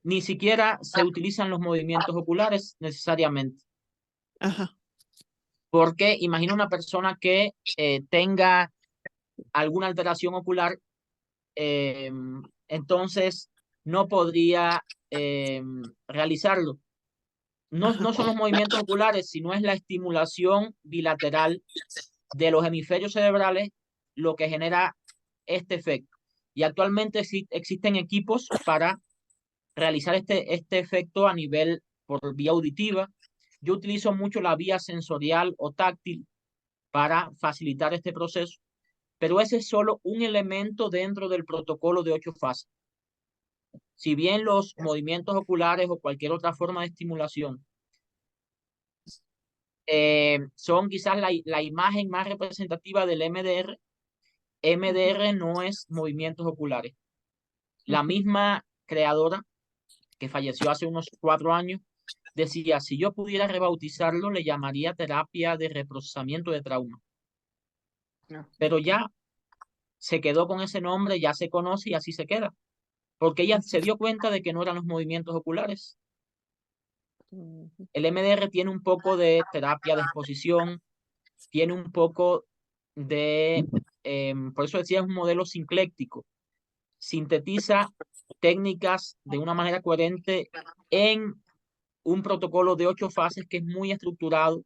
ni siquiera se utilizan los movimientos oculares necesariamente. Ajá. Porque imagina una persona que tenga alguna alteración ocular, entonces no podría realizarlo. No son los movimientos oculares, sino es la estimulación bilateral de los hemisferios cerebrales lo que genera este efecto. Y actualmente existen equipos para realizar este efecto a nivel por vía auditiva. Yo utilizo mucho la vía sensorial o táctil para facilitar este proceso, pero ese es solo un elemento dentro del protocolo de 8 fases. Si bien los movimientos oculares o cualquier otra forma de estimulación son quizás la imagen más representativa del MDR, MDR no es movimientos oculares. La misma creadora, que falleció hace unos 4 años, decía, si yo pudiera rebautizarlo, le llamaría terapia de reprocesamiento de trauma. Pero ya se quedó con ese nombre, ya se conoce y así se queda. Porque ella se dio cuenta de que no eran los movimientos oculares. El MDR tiene un poco de terapia de exposición, tiene un poco de, por eso decía, es un modelo sincléctico. Sintetiza técnicas de una manera coherente en un protocolo de 8 fases que es muy estructurado,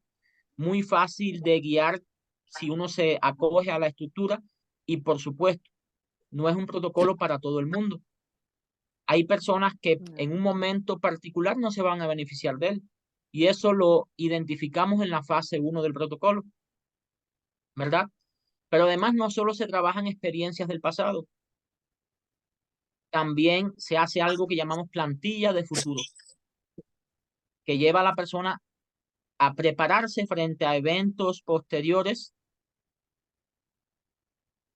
muy fácil de guiar si uno se acoge a la estructura y, por supuesto, no es un protocolo para todo el mundo. Hay personas que en un momento particular no se van a beneficiar de él y eso lo identificamos en la fase 1 del protocolo, ¿verdad? Pero además no solo se trabajan experiencias del pasado, también se hace algo que llamamos plantilla de futuro, que lleva a la persona a prepararse frente a eventos posteriores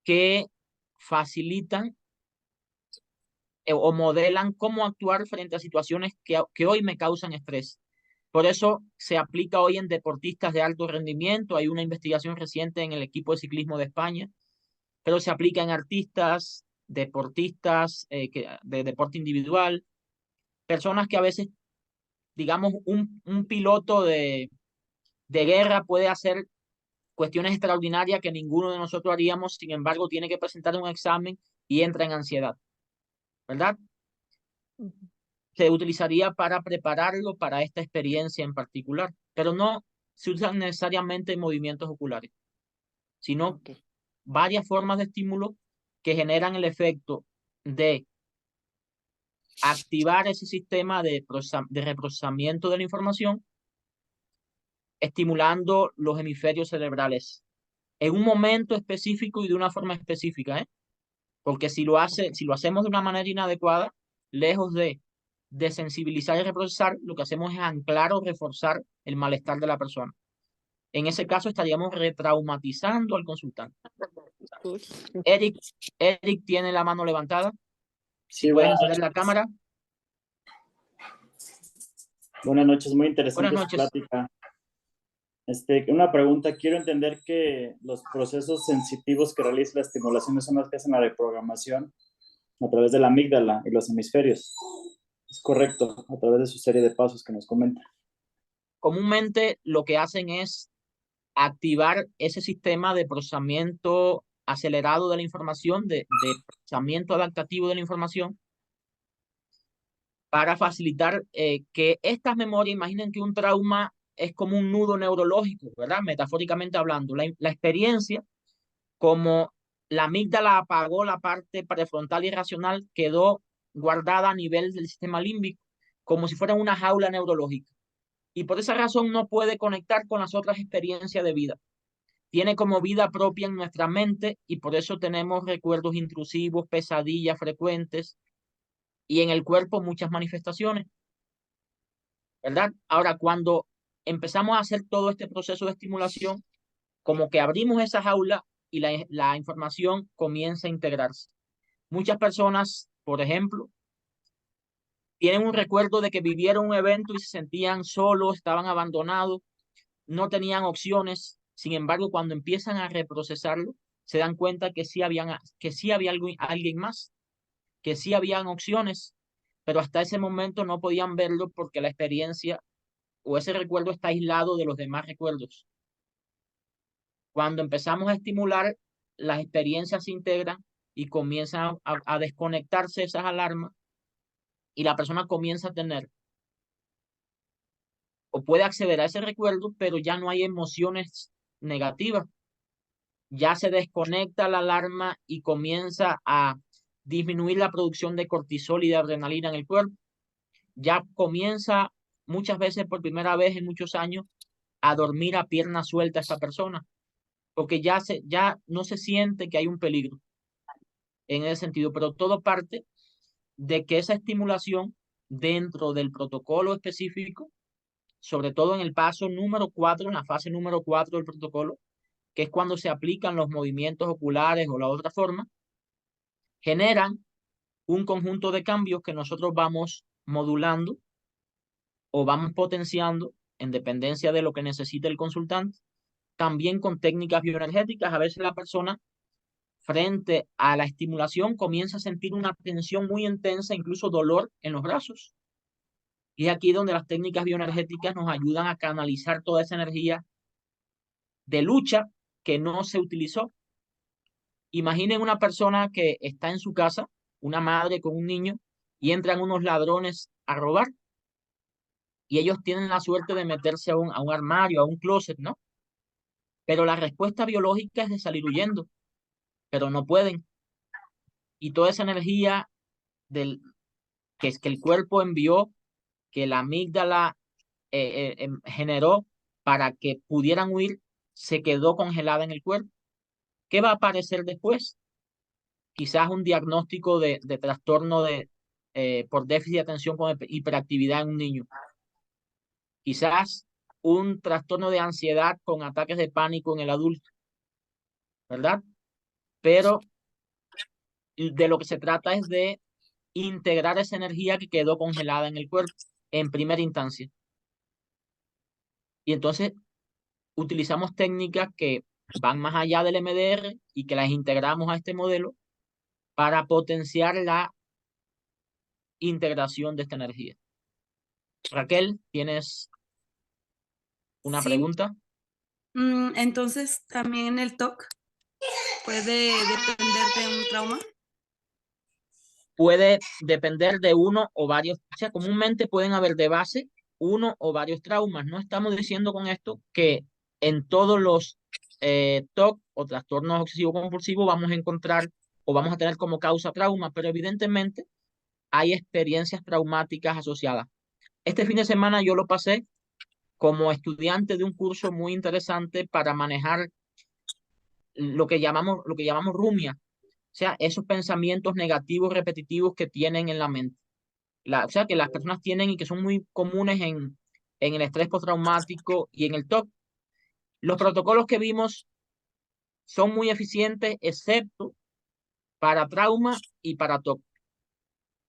que facilitan o modelan cómo actuar frente a situaciones que hoy me causan estrés. Por eso se aplica hoy en deportistas de alto rendimiento. Hay una investigación reciente en el equipo de ciclismo de España, pero se aplica en artistas, deportistas de deporte individual, personas que a veces, digamos, un piloto de guerra puede hacer cuestiones extraordinarias que ninguno de nosotros haríamos, sin embargo, tiene que presentar un examen y entra en ansiedad, ¿verdad? Se utilizaría para prepararlo para esta experiencia en particular, pero no se usan necesariamente movimientos oculares, sino varias formas de estímulo que generan el efecto de activar ese sistema de reprocesamiento de la información, estimulando los hemisferios cerebrales en un momento específico y de una forma específica, ¿eh? Porque si lo hacemos de una manera inadecuada, lejos de desensibilizar y reprocesar, lo que hacemos es anclar o reforzar el malestar de la persona. En ese caso estaríamos retraumatizando al consultante. Eric tiene la mano levantada. Si Sí, puedes encender la cámara. buenas noches, muy interesante Buenas su noches. plática. Una pregunta, quiero entender que los procesos sensitivos que realiza la estimulación son los que hacen la reprogramación a través de la amígdala y los hemisferios. Es correcto, a través de su serie de pasos que nos comenta. Comúnmente lo que hacen es activar ese sistema de procesamiento acelerado de la información, de procesamiento adaptativo de la información, para facilitar que estas memorias, imaginen que un trauma es como un nudo neurológico, ¿verdad? Metafóricamente hablando, la experiencia, como la amígdala apagó la parte prefrontal y racional, quedó guardada a nivel del sistema límbico, como si fuera una jaula neurológica. Y por esa razón no puede conectar con las otras experiencias de vida. Tiene como vida propia en nuestra mente y por eso tenemos recuerdos intrusivos, pesadillas frecuentes y en el cuerpo muchas manifestaciones, ¿verdad? Ahora, cuando empezamos a hacer todo este proceso de estimulación, como que abrimos esa jaula y la información comienza a integrarse. Muchas personas, por ejemplo, tienen un recuerdo de que vivieron un evento y se sentían solos, estaban abandonados, no tenían opciones. Sin embargo, cuando empiezan a reprocesarlo, se dan cuenta que sí había alguien más. que sí habían opciones, pero hasta ese momento no podían verlo porque la experiencia o ese recuerdo está aislado de los demás recuerdos. Cuando empezamos a estimular, las experiencias se integran y comienzan a desconectarse esas alarmas y la persona comienza a tener o puede acceder a ese recuerdo, pero ya no hay emociones negativas. Ya se desconecta la alarma y comienza a disminuir la producción de cortisol y de adrenalina en el cuerpo. Ya comienza muchas veces por primera vez en muchos años a dormir a pierna suelta esa persona, porque ya no se siente que hay un peligro en ese sentido, pero todo parte de que esa estimulación dentro del protocolo específico, sobre todo en el paso número 4, en la fase número 4 del protocolo, que es cuando se aplican los movimientos oculares o la otra forma, generan un conjunto de cambios que nosotros vamos modulando o vamos potenciando en dependencia de lo que necesite el consultante, también con técnicas bioenergéticas. A veces la persona frente a la estimulación comienza a sentir una tensión muy intensa, incluso dolor en los brazos. Y es aquí donde las técnicas bioenergéticas nos ayudan a canalizar toda esa energía de lucha que no se utilizó. Imaginen una persona que está en su casa, una madre con un niño, y entran unos ladrones a robar. Y ellos tienen la suerte de meterse a un armario, a un closet, ¿no? Pero la respuesta biológica es de salir huyendo, pero no pueden. Y toda esa energía que es que el cuerpo envió, que la amígdala generó para que pudieran huir, se quedó congelada en el cuerpo. ¿Qué va a aparecer después? Quizás un diagnóstico de trastorno por déficit de atención con hiperactividad en un niño. Quizás un trastorno de ansiedad con ataques de pánico en el adulto, ¿verdad? Pero de lo que se trata es de integrar esa energía que quedó congelada en el cuerpo en primera instancia. Y entonces utilizamos técnicas que van más allá del MDR y que las integramos a este modelo para potenciar la integración de esta energía. Raquel, ¿tienes una Sí. pregunta? Entonces, también el TOC puede depender de un trauma. Puede depender de uno o varios, o sea, comúnmente pueden haber de base uno o varios traumas. No estamos diciendo con esto que en todos los TOC o trastornos obsesivos compulsivos vamos a encontrar o vamos a tener como causa trauma, pero evidentemente hay experiencias traumáticas asociadas. Este fin de semana yo lo pasé como estudiante de un curso muy interesante para manejar lo que llamamos rumia, o sea, esos pensamientos negativos repetitivos que tienen en la mente. O sea, que las personas tienen y que son muy comunes en el estrés postraumático y en el TOC. Los protocolos que vimos son muy eficientes, excepto para trauma y para TOC,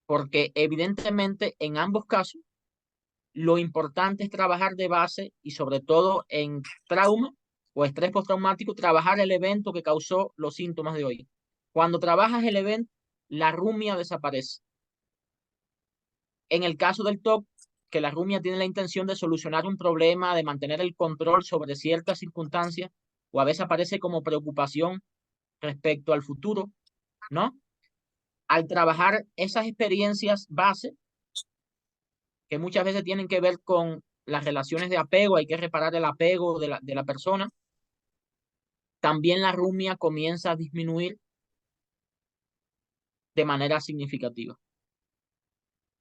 porque evidentemente en ambos casos lo importante es trabajar de base y sobre todo en trauma o estrés postraumático, trabajar el evento que causó los síntomas de hoy. Cuando trabajas el evento, la rumia desaparece. En el caso del TOC, que la rumia tiene la intención de solucionar un problema, de mantener el control sobre ciertas circunstancias, o a veces aparece como preocupación respecto al futuro, ¿no? Al trabajar esas experiencias base, que muchas veces tienen que ver con las relaciones de apego, hay que reparar el apego de la persona, también la rumia comienza a disminuir de manera significativa.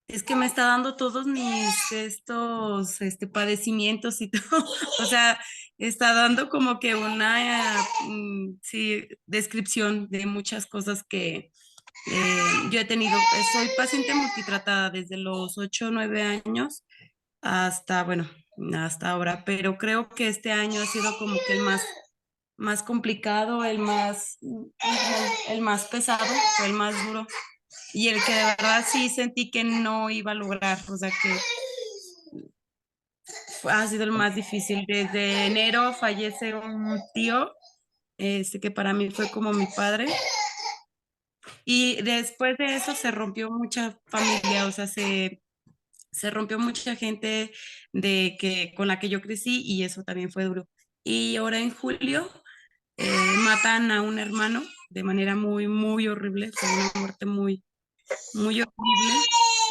Es que me está dando todos estos padecimientos y todo. O sea, está dando como que una sí, descripción de muchas cosas que yo he tenido. Soy paciente multitratada desde los 8 o 9 años hasta, bueno, hasta ahora, pero creo que este año ha sido como que el más complicado, el más pesado, el más duro. Y el que de verdad sí sentí que no iba a lograr, o sea que ha sido el más difícil. Desde enero fallece un tío, que para mí fue como mi padre. Y después de eso se rompió mucha familia, o sea, se rompió mucha gente con la que yo crecí y eso también fue duro. Y ahora en julio matan a un hermano de manera muy, muy horrible, fue una muerte muy, muy horrible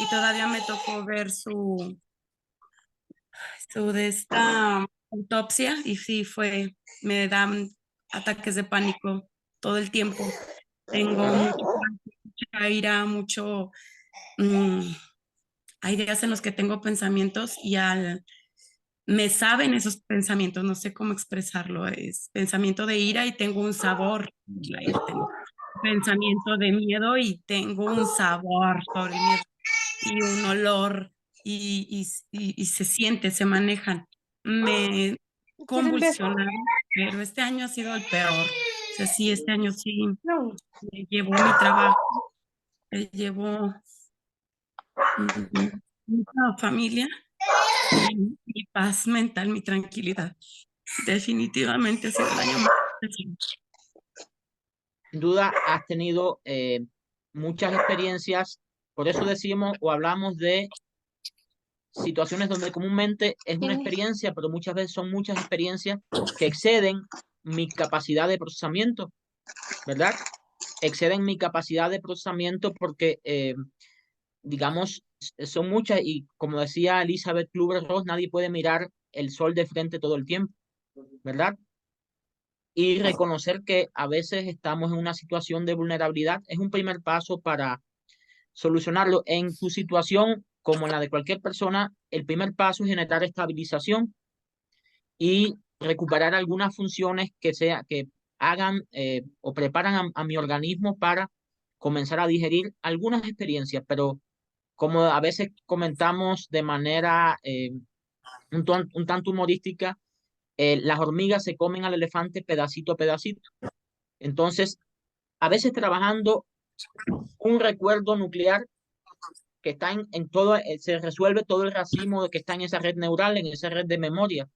y todavía me tocó ver su de esta autopsia y sí me dan ataques de pánico todo el tiempo. Tengo mucha ira, hay días en los que tengo pensamientos y me saben esos pensamientos, no sé cómo expresarlo, es pensamiento de ira y tengo un sabor, la ira, tengo pensamiento de miedo y tengo un sabor sobre el miedo y un olor y se siente, se manejan. Me convulsionaron, pero este año ha sido el peor. O sea, sí, este año sí me llevó mi trabajo, me llevó mi familia, mi paz mental, mi tranquilidad. Definitivamente ha sido el año más difícil. Sin duda has tenido muchas experiencias, por eso decimos o hablamos de situaciones donde comúnmente es una experiencia, pero muchas veces son muchas experiencias que exceden mi capacidad de procesamiento, ¿verdad? Exceden mi capacidad de procesamiento porque, digamos, son muchas y como decía Elizabeth Kubler-Ross, nadie puede mirar el sol de frente todo el tiempo, ¿verdad? Y reconocer que a veces estamos en una situación de vulnerabilidad es un primer paso para solucionarlo. En tu situación, como en la de cualquier persona, el primer paso es generar estabilización y recuperar algunas funciones que hagan o preparan a mi organismo para comenzar a digerir algunas experiencias, pero como a veces comentamos de manera un tanto humorística, las hormigas se comen al elefante pedacito a pedacito. Entonces, a veces trabajando un recuerdo nuclear que está en todo, se resuelve todo el racimo de que está en esa red neural, en esa red de memoria.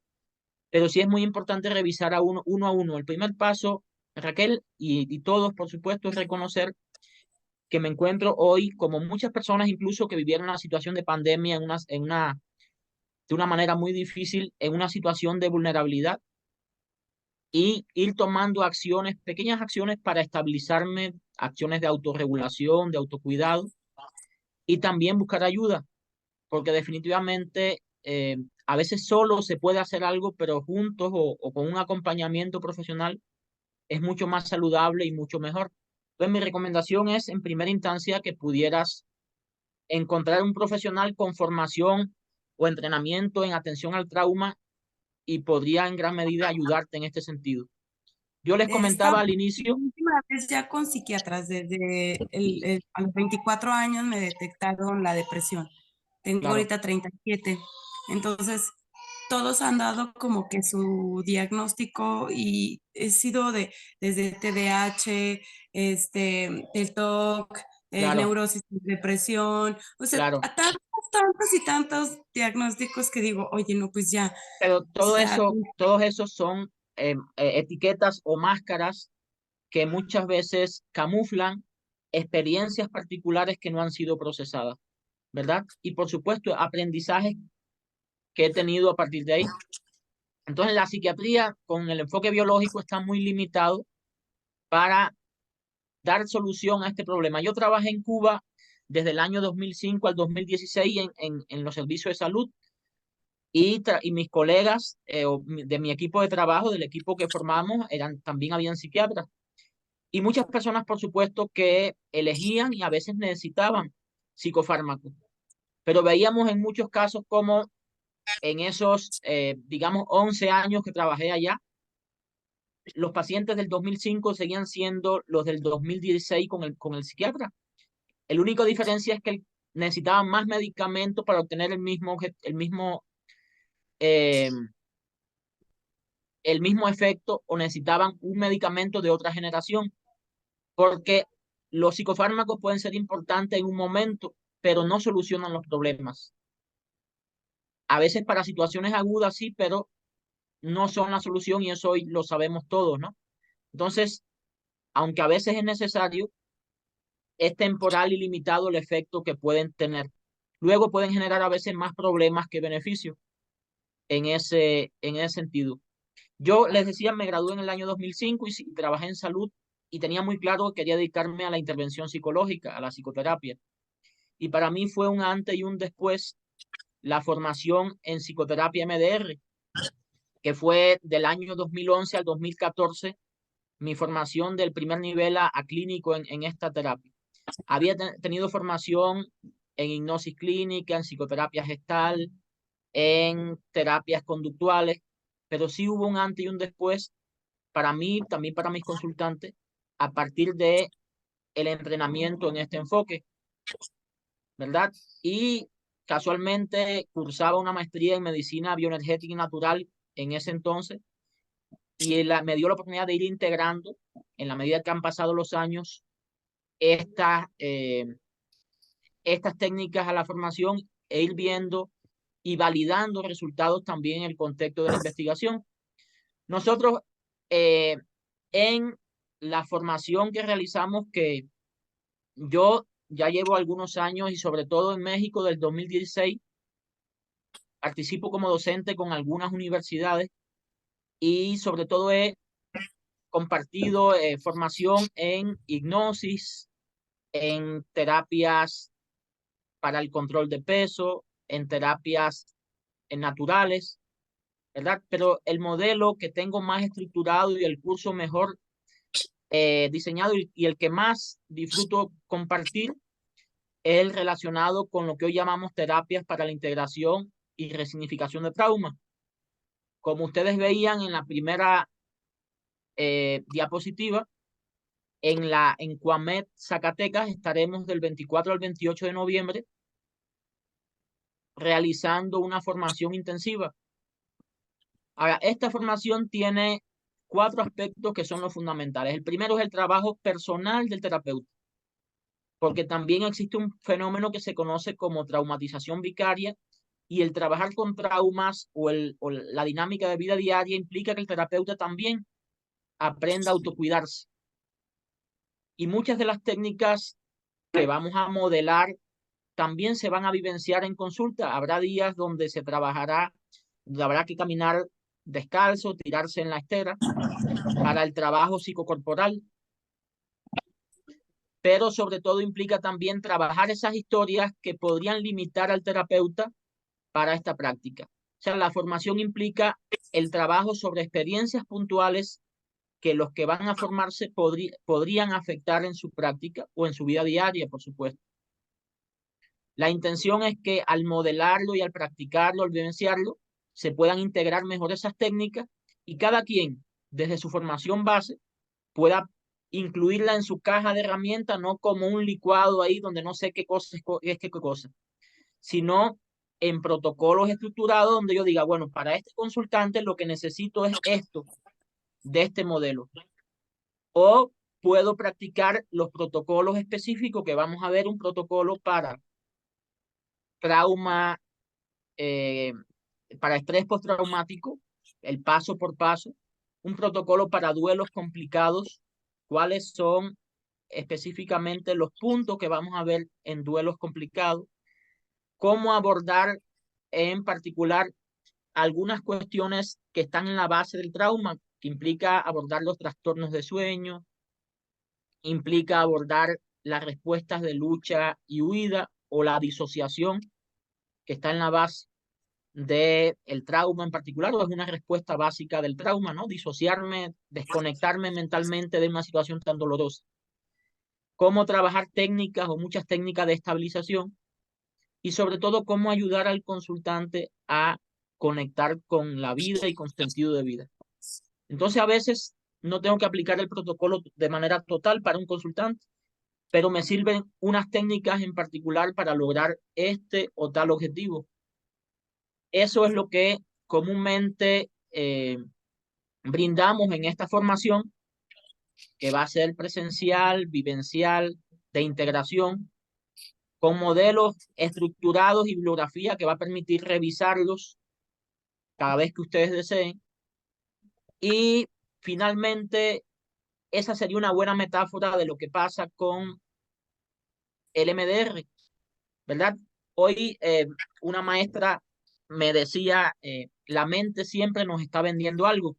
Pero sí es muy importante revisar a uno a uno. El primer paso, Raquel, y todos, por supuesto, es reconocer que me encuentro hoy, como muchas personas incluso que vivieron la situación de pandemia de una manera muy difícil, en una situación de vulnerabilidad y ir tomando acciones, pequeñas acciones para estabilizarme, acciones de autorregulación, de autocuidado y también buscar ayuda, porque definitivamente a veces solo se puede hacer algo, pero juntos o con un acompañamiento profesional es mucho más saludable y mucho mejor. Entonces, mi recomendación es, en primera instancia, que pudieras encontrar un profesional con formación o entrenamiento en atención al trauma y podría en gran medida ayudarte en este sentido. Yo les comentaba al inicio, Última vez ya con psiquiatras, desde a los 24 años me detectaron la depresión. Tengo claro, ahorita 37. Entonces, todos han dado como que su diagnóstico y he sido desde TDAH, el TOC, claro, neurosis, depresión, o sea, claro. a tantos y tantos diagnósticos que digo, oye, no, pues ya, Pero o sea, todos esos son etiquetas o máscaras que muchas veces camuflan experiencias particulares que no han sido procesadas, ¿verdad? Y por supuesto, aprendizajes que he tenido a partir de ahí. Entonces, la psiquiatría con el enfoque biológico está muy limitado para dar solución a este problema. Yo trabajé en Cuba desde el año 2005 al 2016 en los servicios de salud y mis colegas de mi equipo de trabajo, del equipo que formamos, también habían psiquiatras. Y muchas personas, por supuesto, que elegían y a veces necesitaban psicofármacos. Pero veíamos en muchos casos como en esos, digamos, 11 años que trabajé allá, los pacientes del 2005 seguían siendo los del 2016 con el psiquiatra. El único diferencia es que necesitaban más medicamentos para obtener eh, el mismo efecto o necesitaban un medicamento de otra generación, porque los psicofármacos pueden ser importantes en un momento, pero no solucionan los problemas. A veces para situaciones agudas sí, pero no son la solución y eso hoy lo sabemos todos, ¿no? Entonces, aunque a veces es necesario, es temporal y limitado el efecto que pueden tener. Luego pueden generar a veces más problemas que beneficios en ese sentido. Yo les decía, me gradué en el año 2005 y trabajé en salud y tenía muy claro que quería dedicarme a la intervención psicológica, a la psicoterapia. Y para mí fue un antes y un después la formación en psicoterapia MDR, que fue del año 2011 al 2014, mi formación del primer nivel a clínico en esta terapia. Había tenido formación en hipnosis clínica, en psicoterapia gestal, en terapias conductuales, pero sí hubo un antes y un después para mí, también para mis consultantes, a partir de el entrenamiento en este enfoque, ¿verdad? Y casualmente cursaba una maestría en medicina bioenergética y natural en ese entonces y me dio la oportunidad de ir integrando, en la medida que han pasado los años, estas técnicas a la formación e ir viendo y validando resultados también en el contexto de la investigación. Nosotros en la formación que realizamos, que yo ya llevo algunos años y sobre todo en México del 2016, participo como docente con algunas universidades y sobre todo he compartido formación en hipnosis, en terapias para el control de peso, en terapias naturales, ¿verdad? Pero el modelo que tengo más estructurado y el curso mejor diseñado y el que más disfruto compartir es el relacionado con lo que hoy llamamos terapias para la integración y resignificación de trauma. Como ustedes veían en la primera diapositiva, en Cuamet, Zacatecas, estaremos del 24 al 28 de noviembre realizando una formación intensiva. Ahora, esta formación tiene 4 aspectos que son los fundamentales. El primero es el trabajo personal del terapeuta, porque también existe un fenómeno que se conoce como traumatización vicaria, y el trabajar con traumas o la dinámica de vida diaria implica que el terapeuta también aprenda a autocuidarse. Y muchas de las técnicas que vamos a modelar también se van a vivenciar en consulta. Habrá días donde se trabajará, donde habrá que caminar descalzo, tirarse en la estera para el trabajo psicocorporal. Pero sobre todo implica también trabajar esas historias que podrían limitar al terapeuta para esta práctica. O sea, la formación implica el trabajo sobre experiencias puntuales que los que van a formarse podrían afectar en su práctica o en su vida diaria, por supuesto. La intención es que al modelarlo y al practicarlo, al vivenciarlo, se puedan integrar mejor esas técnicas y cada quien, desde su formación base, pueda incluirla en su caja de herramientas, no como un licuado ahí donde no sé qué cosa es qué cosa, sino en protocolos estructurados donde yo diga, bueno, para este consultante lo que necesito es esto, de este modelo. O puedo practicar los protocolos específicos que vamos a ver, un protocolo para trauma, para estrés postraumático, el paso por paso, un protocolo para duelos complicados, cuáles son específicamente los puntos que vamos a ver en duelos complicados, cómo abordar en particular algunas cuestiones que están en la base del trauma, que implica abordar los trastornos de sueño, implica abordar las respuestas de lucha y huida o la disociación que está en la base del trauma en particular, o es una respuesta básica del trauma, ¿no? Disociarme, desconectarme mentalmente de una situación tan dolorosa. Cómo trabajar técnicas o muchas técnicas de estabilización y sobre todo cómo ayudar al consultante a conectar con la vida y con sentido de vida. Entonces a veces no tengo que aplicar el protocolo de manera total para un consultante, pero me sirven unas técnicas en particular para lograr este o tal objetivo. Eso es lo que comúnmente brindamos en esta formación, que va a ser presencial, vivencial, de integración, con modelos estructurados y bibliografía que va a permitir revisarlos cada vez que ustedes deseen. Y finalmente, esa sería una buena metáfora de lo que pasa con el MDR, ¿verdad? Hoy una maestra me decía, la mente siempre nos está vendiendo algo,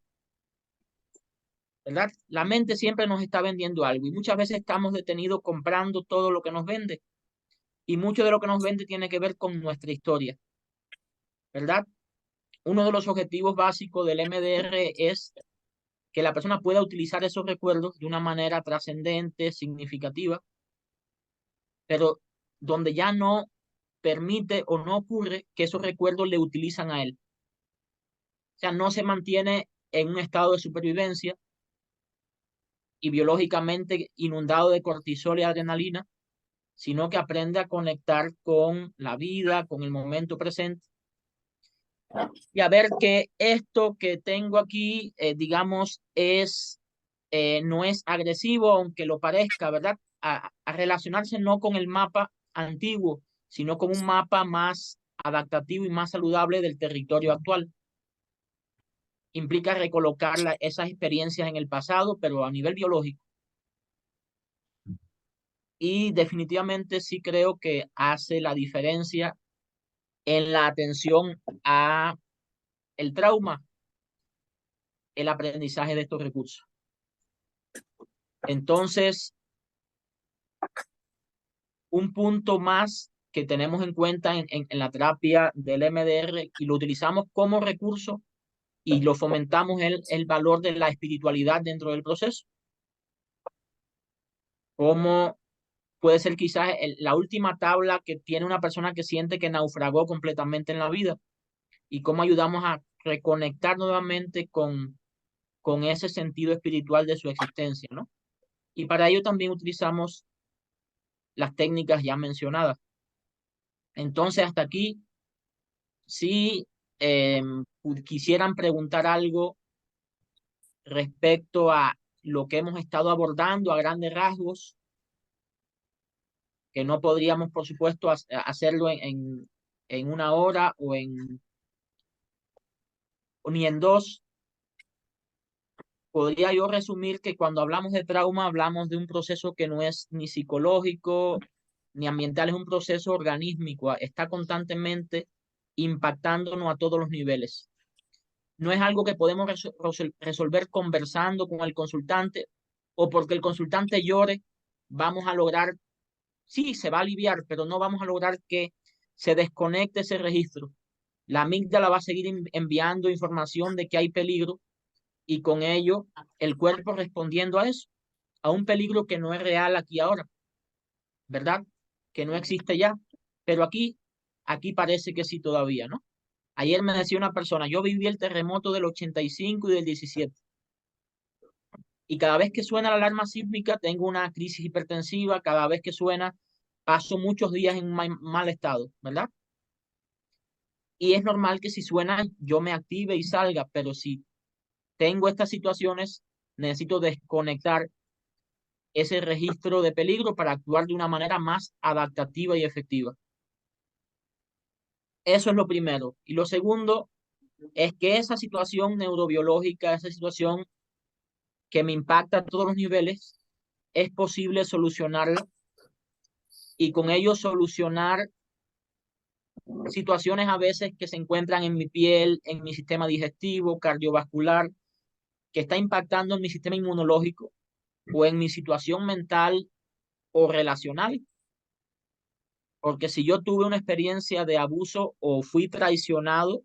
¿verdad? La mente siempre nos está vendiendo algo y muchas veces estamos detenidos comprando todo lo que nos vende y mucho de lo que nos vende tiene que ver con nuestra historia, ¿verdad? Uno de los objetivos básicos del MDR es que la persona pueda utilizar esos recuerdos de una manera trascendente, significativa, pero donde ya no permite o no ocurre que esos recuerdos le utilizan a él. O sea, no se mantiene en un estado de supervivencia y biológicamente inundado de cortisol y adrenalina, sino que aprende a conectar con la vida, con el momento presente y a ver que esto que tengo aquí, digamos, no es agresivo, aunque lo parezca, ¿verdad? A relacionarse no con el mapa antiguo, sino con un mapa más adaptativo y más saludable del territorio actual. Implica recolocar esas experiencias en el pasado, pero a nivel biológico. Y definitivamente sí creo que hace la diferencia en la atención a el trauma, el aprendizaje de estos recursos. Entonces, un punto más que tenemos en cuenta en la terapia del MDR y lo utilizamos como recurso y lo fomentamos el valor de la espiritualidad dentro del proceso. Como puede ser quizás la última tabla que tiene una persona que siente que naufragó completamente en la vida y cómo ayudamos a reconectar nuevamente con ese sentido espiritual de su existencia, ¿no? Y para ello también utilizamos las técnicas ya mencionadas. Entonces, hasta aquí, si quisieran preguntar algo respecto a lo que hemos estado abordando a grandes rasgos, que no podríamos, por supuesto, hacerlo en una hora o ni en dos. Podría yo resumir que cuando hablamos de trauma, hablamos de un proceso que no es ni psicológico ni ambiental, es un proceso organísmico, está constantemente impactándonos a todos los niveles. No es algo que podemos resolver conversando con el consultante o porque el consultante llore, vamos a lograr, sí, se va a aliviar, pero no vamos a lograr que se desconecte ese registro. La amígdala va a seguir enviando información de que hay peligro y con ello el cuerpo respondiendo a eso, a un peligro que no es real aquí ahora, ¿verdad? Que no existe ya, pero aquí parece que sí todavía, ¿no? Ayer me decía una persona, yo viví el terremoto del 85 y del 17. Y cada vez que suena la alarma sísmica tengo una crisis hipertensiva, cada vez que suena paso muchos días en mal estado, ¿verdad? Y es normal que si suena yo me active y salga, pero si tengo estas situaciones, necesito desconectar ese registro de peligro para actuar de una manera más adaptativa y efectiva. Eso es lo primero. Y lo segundo es que esa situación neurobiológica, esa situación que me impacta a todos los niveles, es posible solucionarla y con ello solucionar situaciones a veces que se encuentran en mi piel, en mi sistema digestivo, cardiovascular, que está impactando en mi sistema inmunológico o en mi situación mental o relacional. Porque si yo tuve una experiencia de abuso o fui traicionado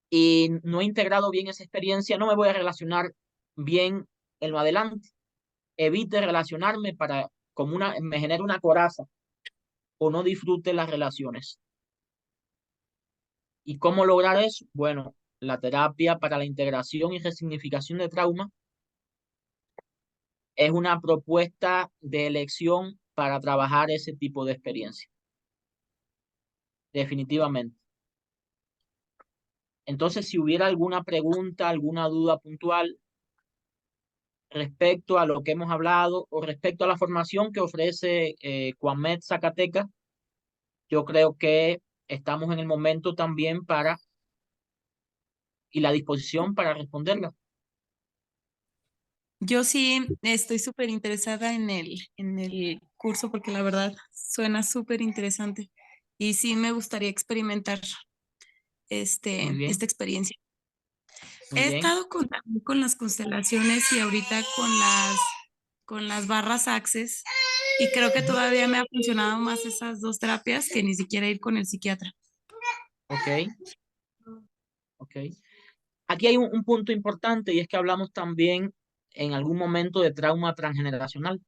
y no he integrado bien esa experiencia, no me voy a relacionar bien en lo adelante. Evite relacionarme me genera una coraza o no disfrute las relaciones. ¿Y cómo lograr eso? Bueno, la terapia para la integración y resignificación de trauma es una propuesta de elección para trabajar ese tipo de experiencia. Definitivamente. Entonces, si hubiera alguna pregunta, alguna duda puntual respecto a lo que hemos hablado o respecto a la formación que ofrece Cuamed Zacatecas, yo creo que estamos en el momento también y la disposición para responderla. Yo sí estoy súper interesada en el curso porque la verdad suena súper interesante y sí me gustaría experimentar Muy bien, esta experiencia. muy He bien. estado también con las constelaciones y ahorita con las barras Access y creo que todavía me ha funcionado más esas dos terapias que ni siquiera ir con el psiquiatra. Ok, ok. Aquí hay un punto importante y es que hablamos también en algún momento de trauma transgeneracional,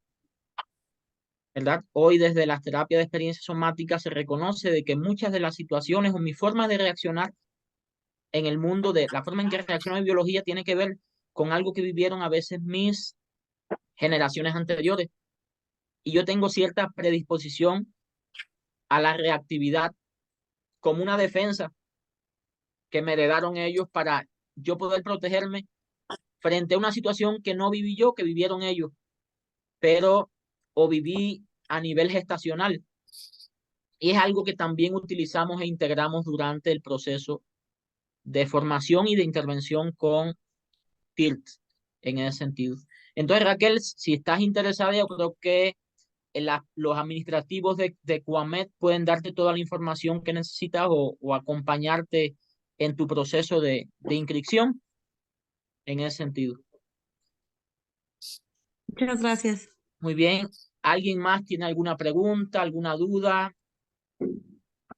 ¿verdad? Hoy desde las terapias de experiencia somática se reconoce de que muchas de las situaciones o mi forma de reaccionar en el mundo de la forma en que reacciona mi biología tiene que ver con algo que vivieron a veces mis generaciones anteriores. Y yo tengo cierta predisposición a la reactividad como una defensa que me heredaron ellos para yo poder protegerme frente a una situación que no viví yo, que vivieron ellos, pero o viví a nivel gestacional. Y es algo que también utilizamos e integramos durante el proceso de formación y de intervención con TIRT en ese sentido. Entonces, Raquel, si estás interesada, yo creo que los administrativos de Cuamed pueden darte toda la información que necesitas o acompañarte en tu proceso de inscripción en ese sentido. Muchas gracias. Muy bien. ¿Alguien más tiene alguna pregunta, alguna duda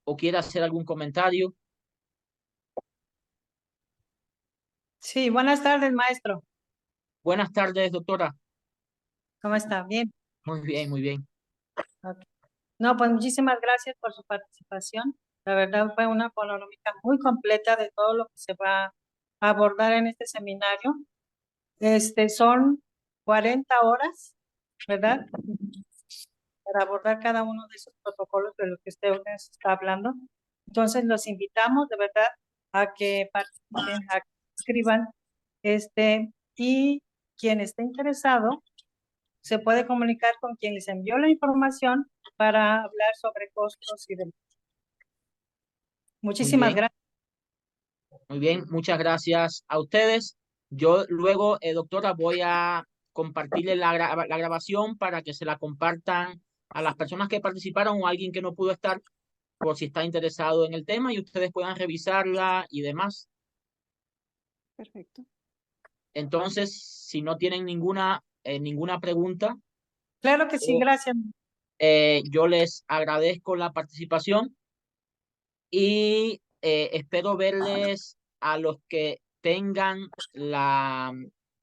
o quiere hacer algún comentario? Sí, buenas tardes, maestro. Buenas tardes, doctora. ¿Cómo está? Bien. Muy bien, muy bien. Ok. No, pues muchísimas gracias por su participación. La verdad fue una panorámica muy completa de todo lo que se va a abordar en este seminario. Son 40 horas, ¿verdad? Para abordar cada uno de esos protocolos de los que usted nos está hablando. Entonces, los invitamos de verdad a que participen, a que escriban, y quien esté interesado se puede comunicar con quien les envió la información para hablar sobre costos y demás. Muchísimas bien. gracias. Muy bien, muchas gracias a ustedes. Yo luego, doctora, voy a compartirle la grabación para que se la compartan a las personas que participaron o a alguien que no pudo estar, por si está interesado en el tema y ustedes puedan revisarla y demás. Perfecto. Entonces, si no tienen ninguna pregunta, Claro que sí, gracias. yo les agradezco la participación y espero verles a los que tengan la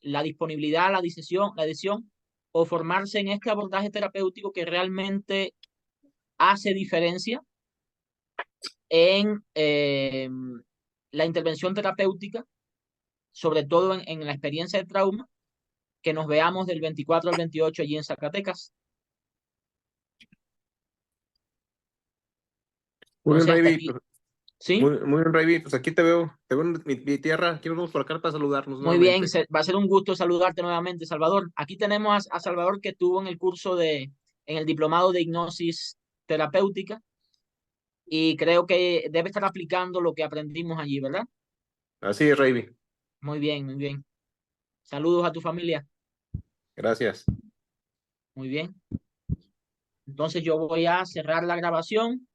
disponibilidad, la adhesión o formarse en este abordaje terapéutico que realmente hace diferencia en la intervención terapéutica, sobre todo en la experiencia de trauma, que nos veamos del 24 al 28 allí en Zacatecas. Muy bien, Entonces, hasta Ravi. aquí. ¿Sí? Muy bien, Ravi. Pues aquí te veo en mi tierra. Aquí nos vemos por acá para saludarnos Muy bien, nuevamente. va a ser un gusto saludarte nuevamente, Salvador. Aquí tenemos a Salvador que estuvo en el curso en el diplomado de hipnosis terapéutica y creo que debe estar aplicando lo que aprendimos allí, ¿verdad? Así es, Ravi. Muy bien, muy bien. Saludos a tu familia. Gracias. Muy bien. Entonces yo voy a cerrar la grabación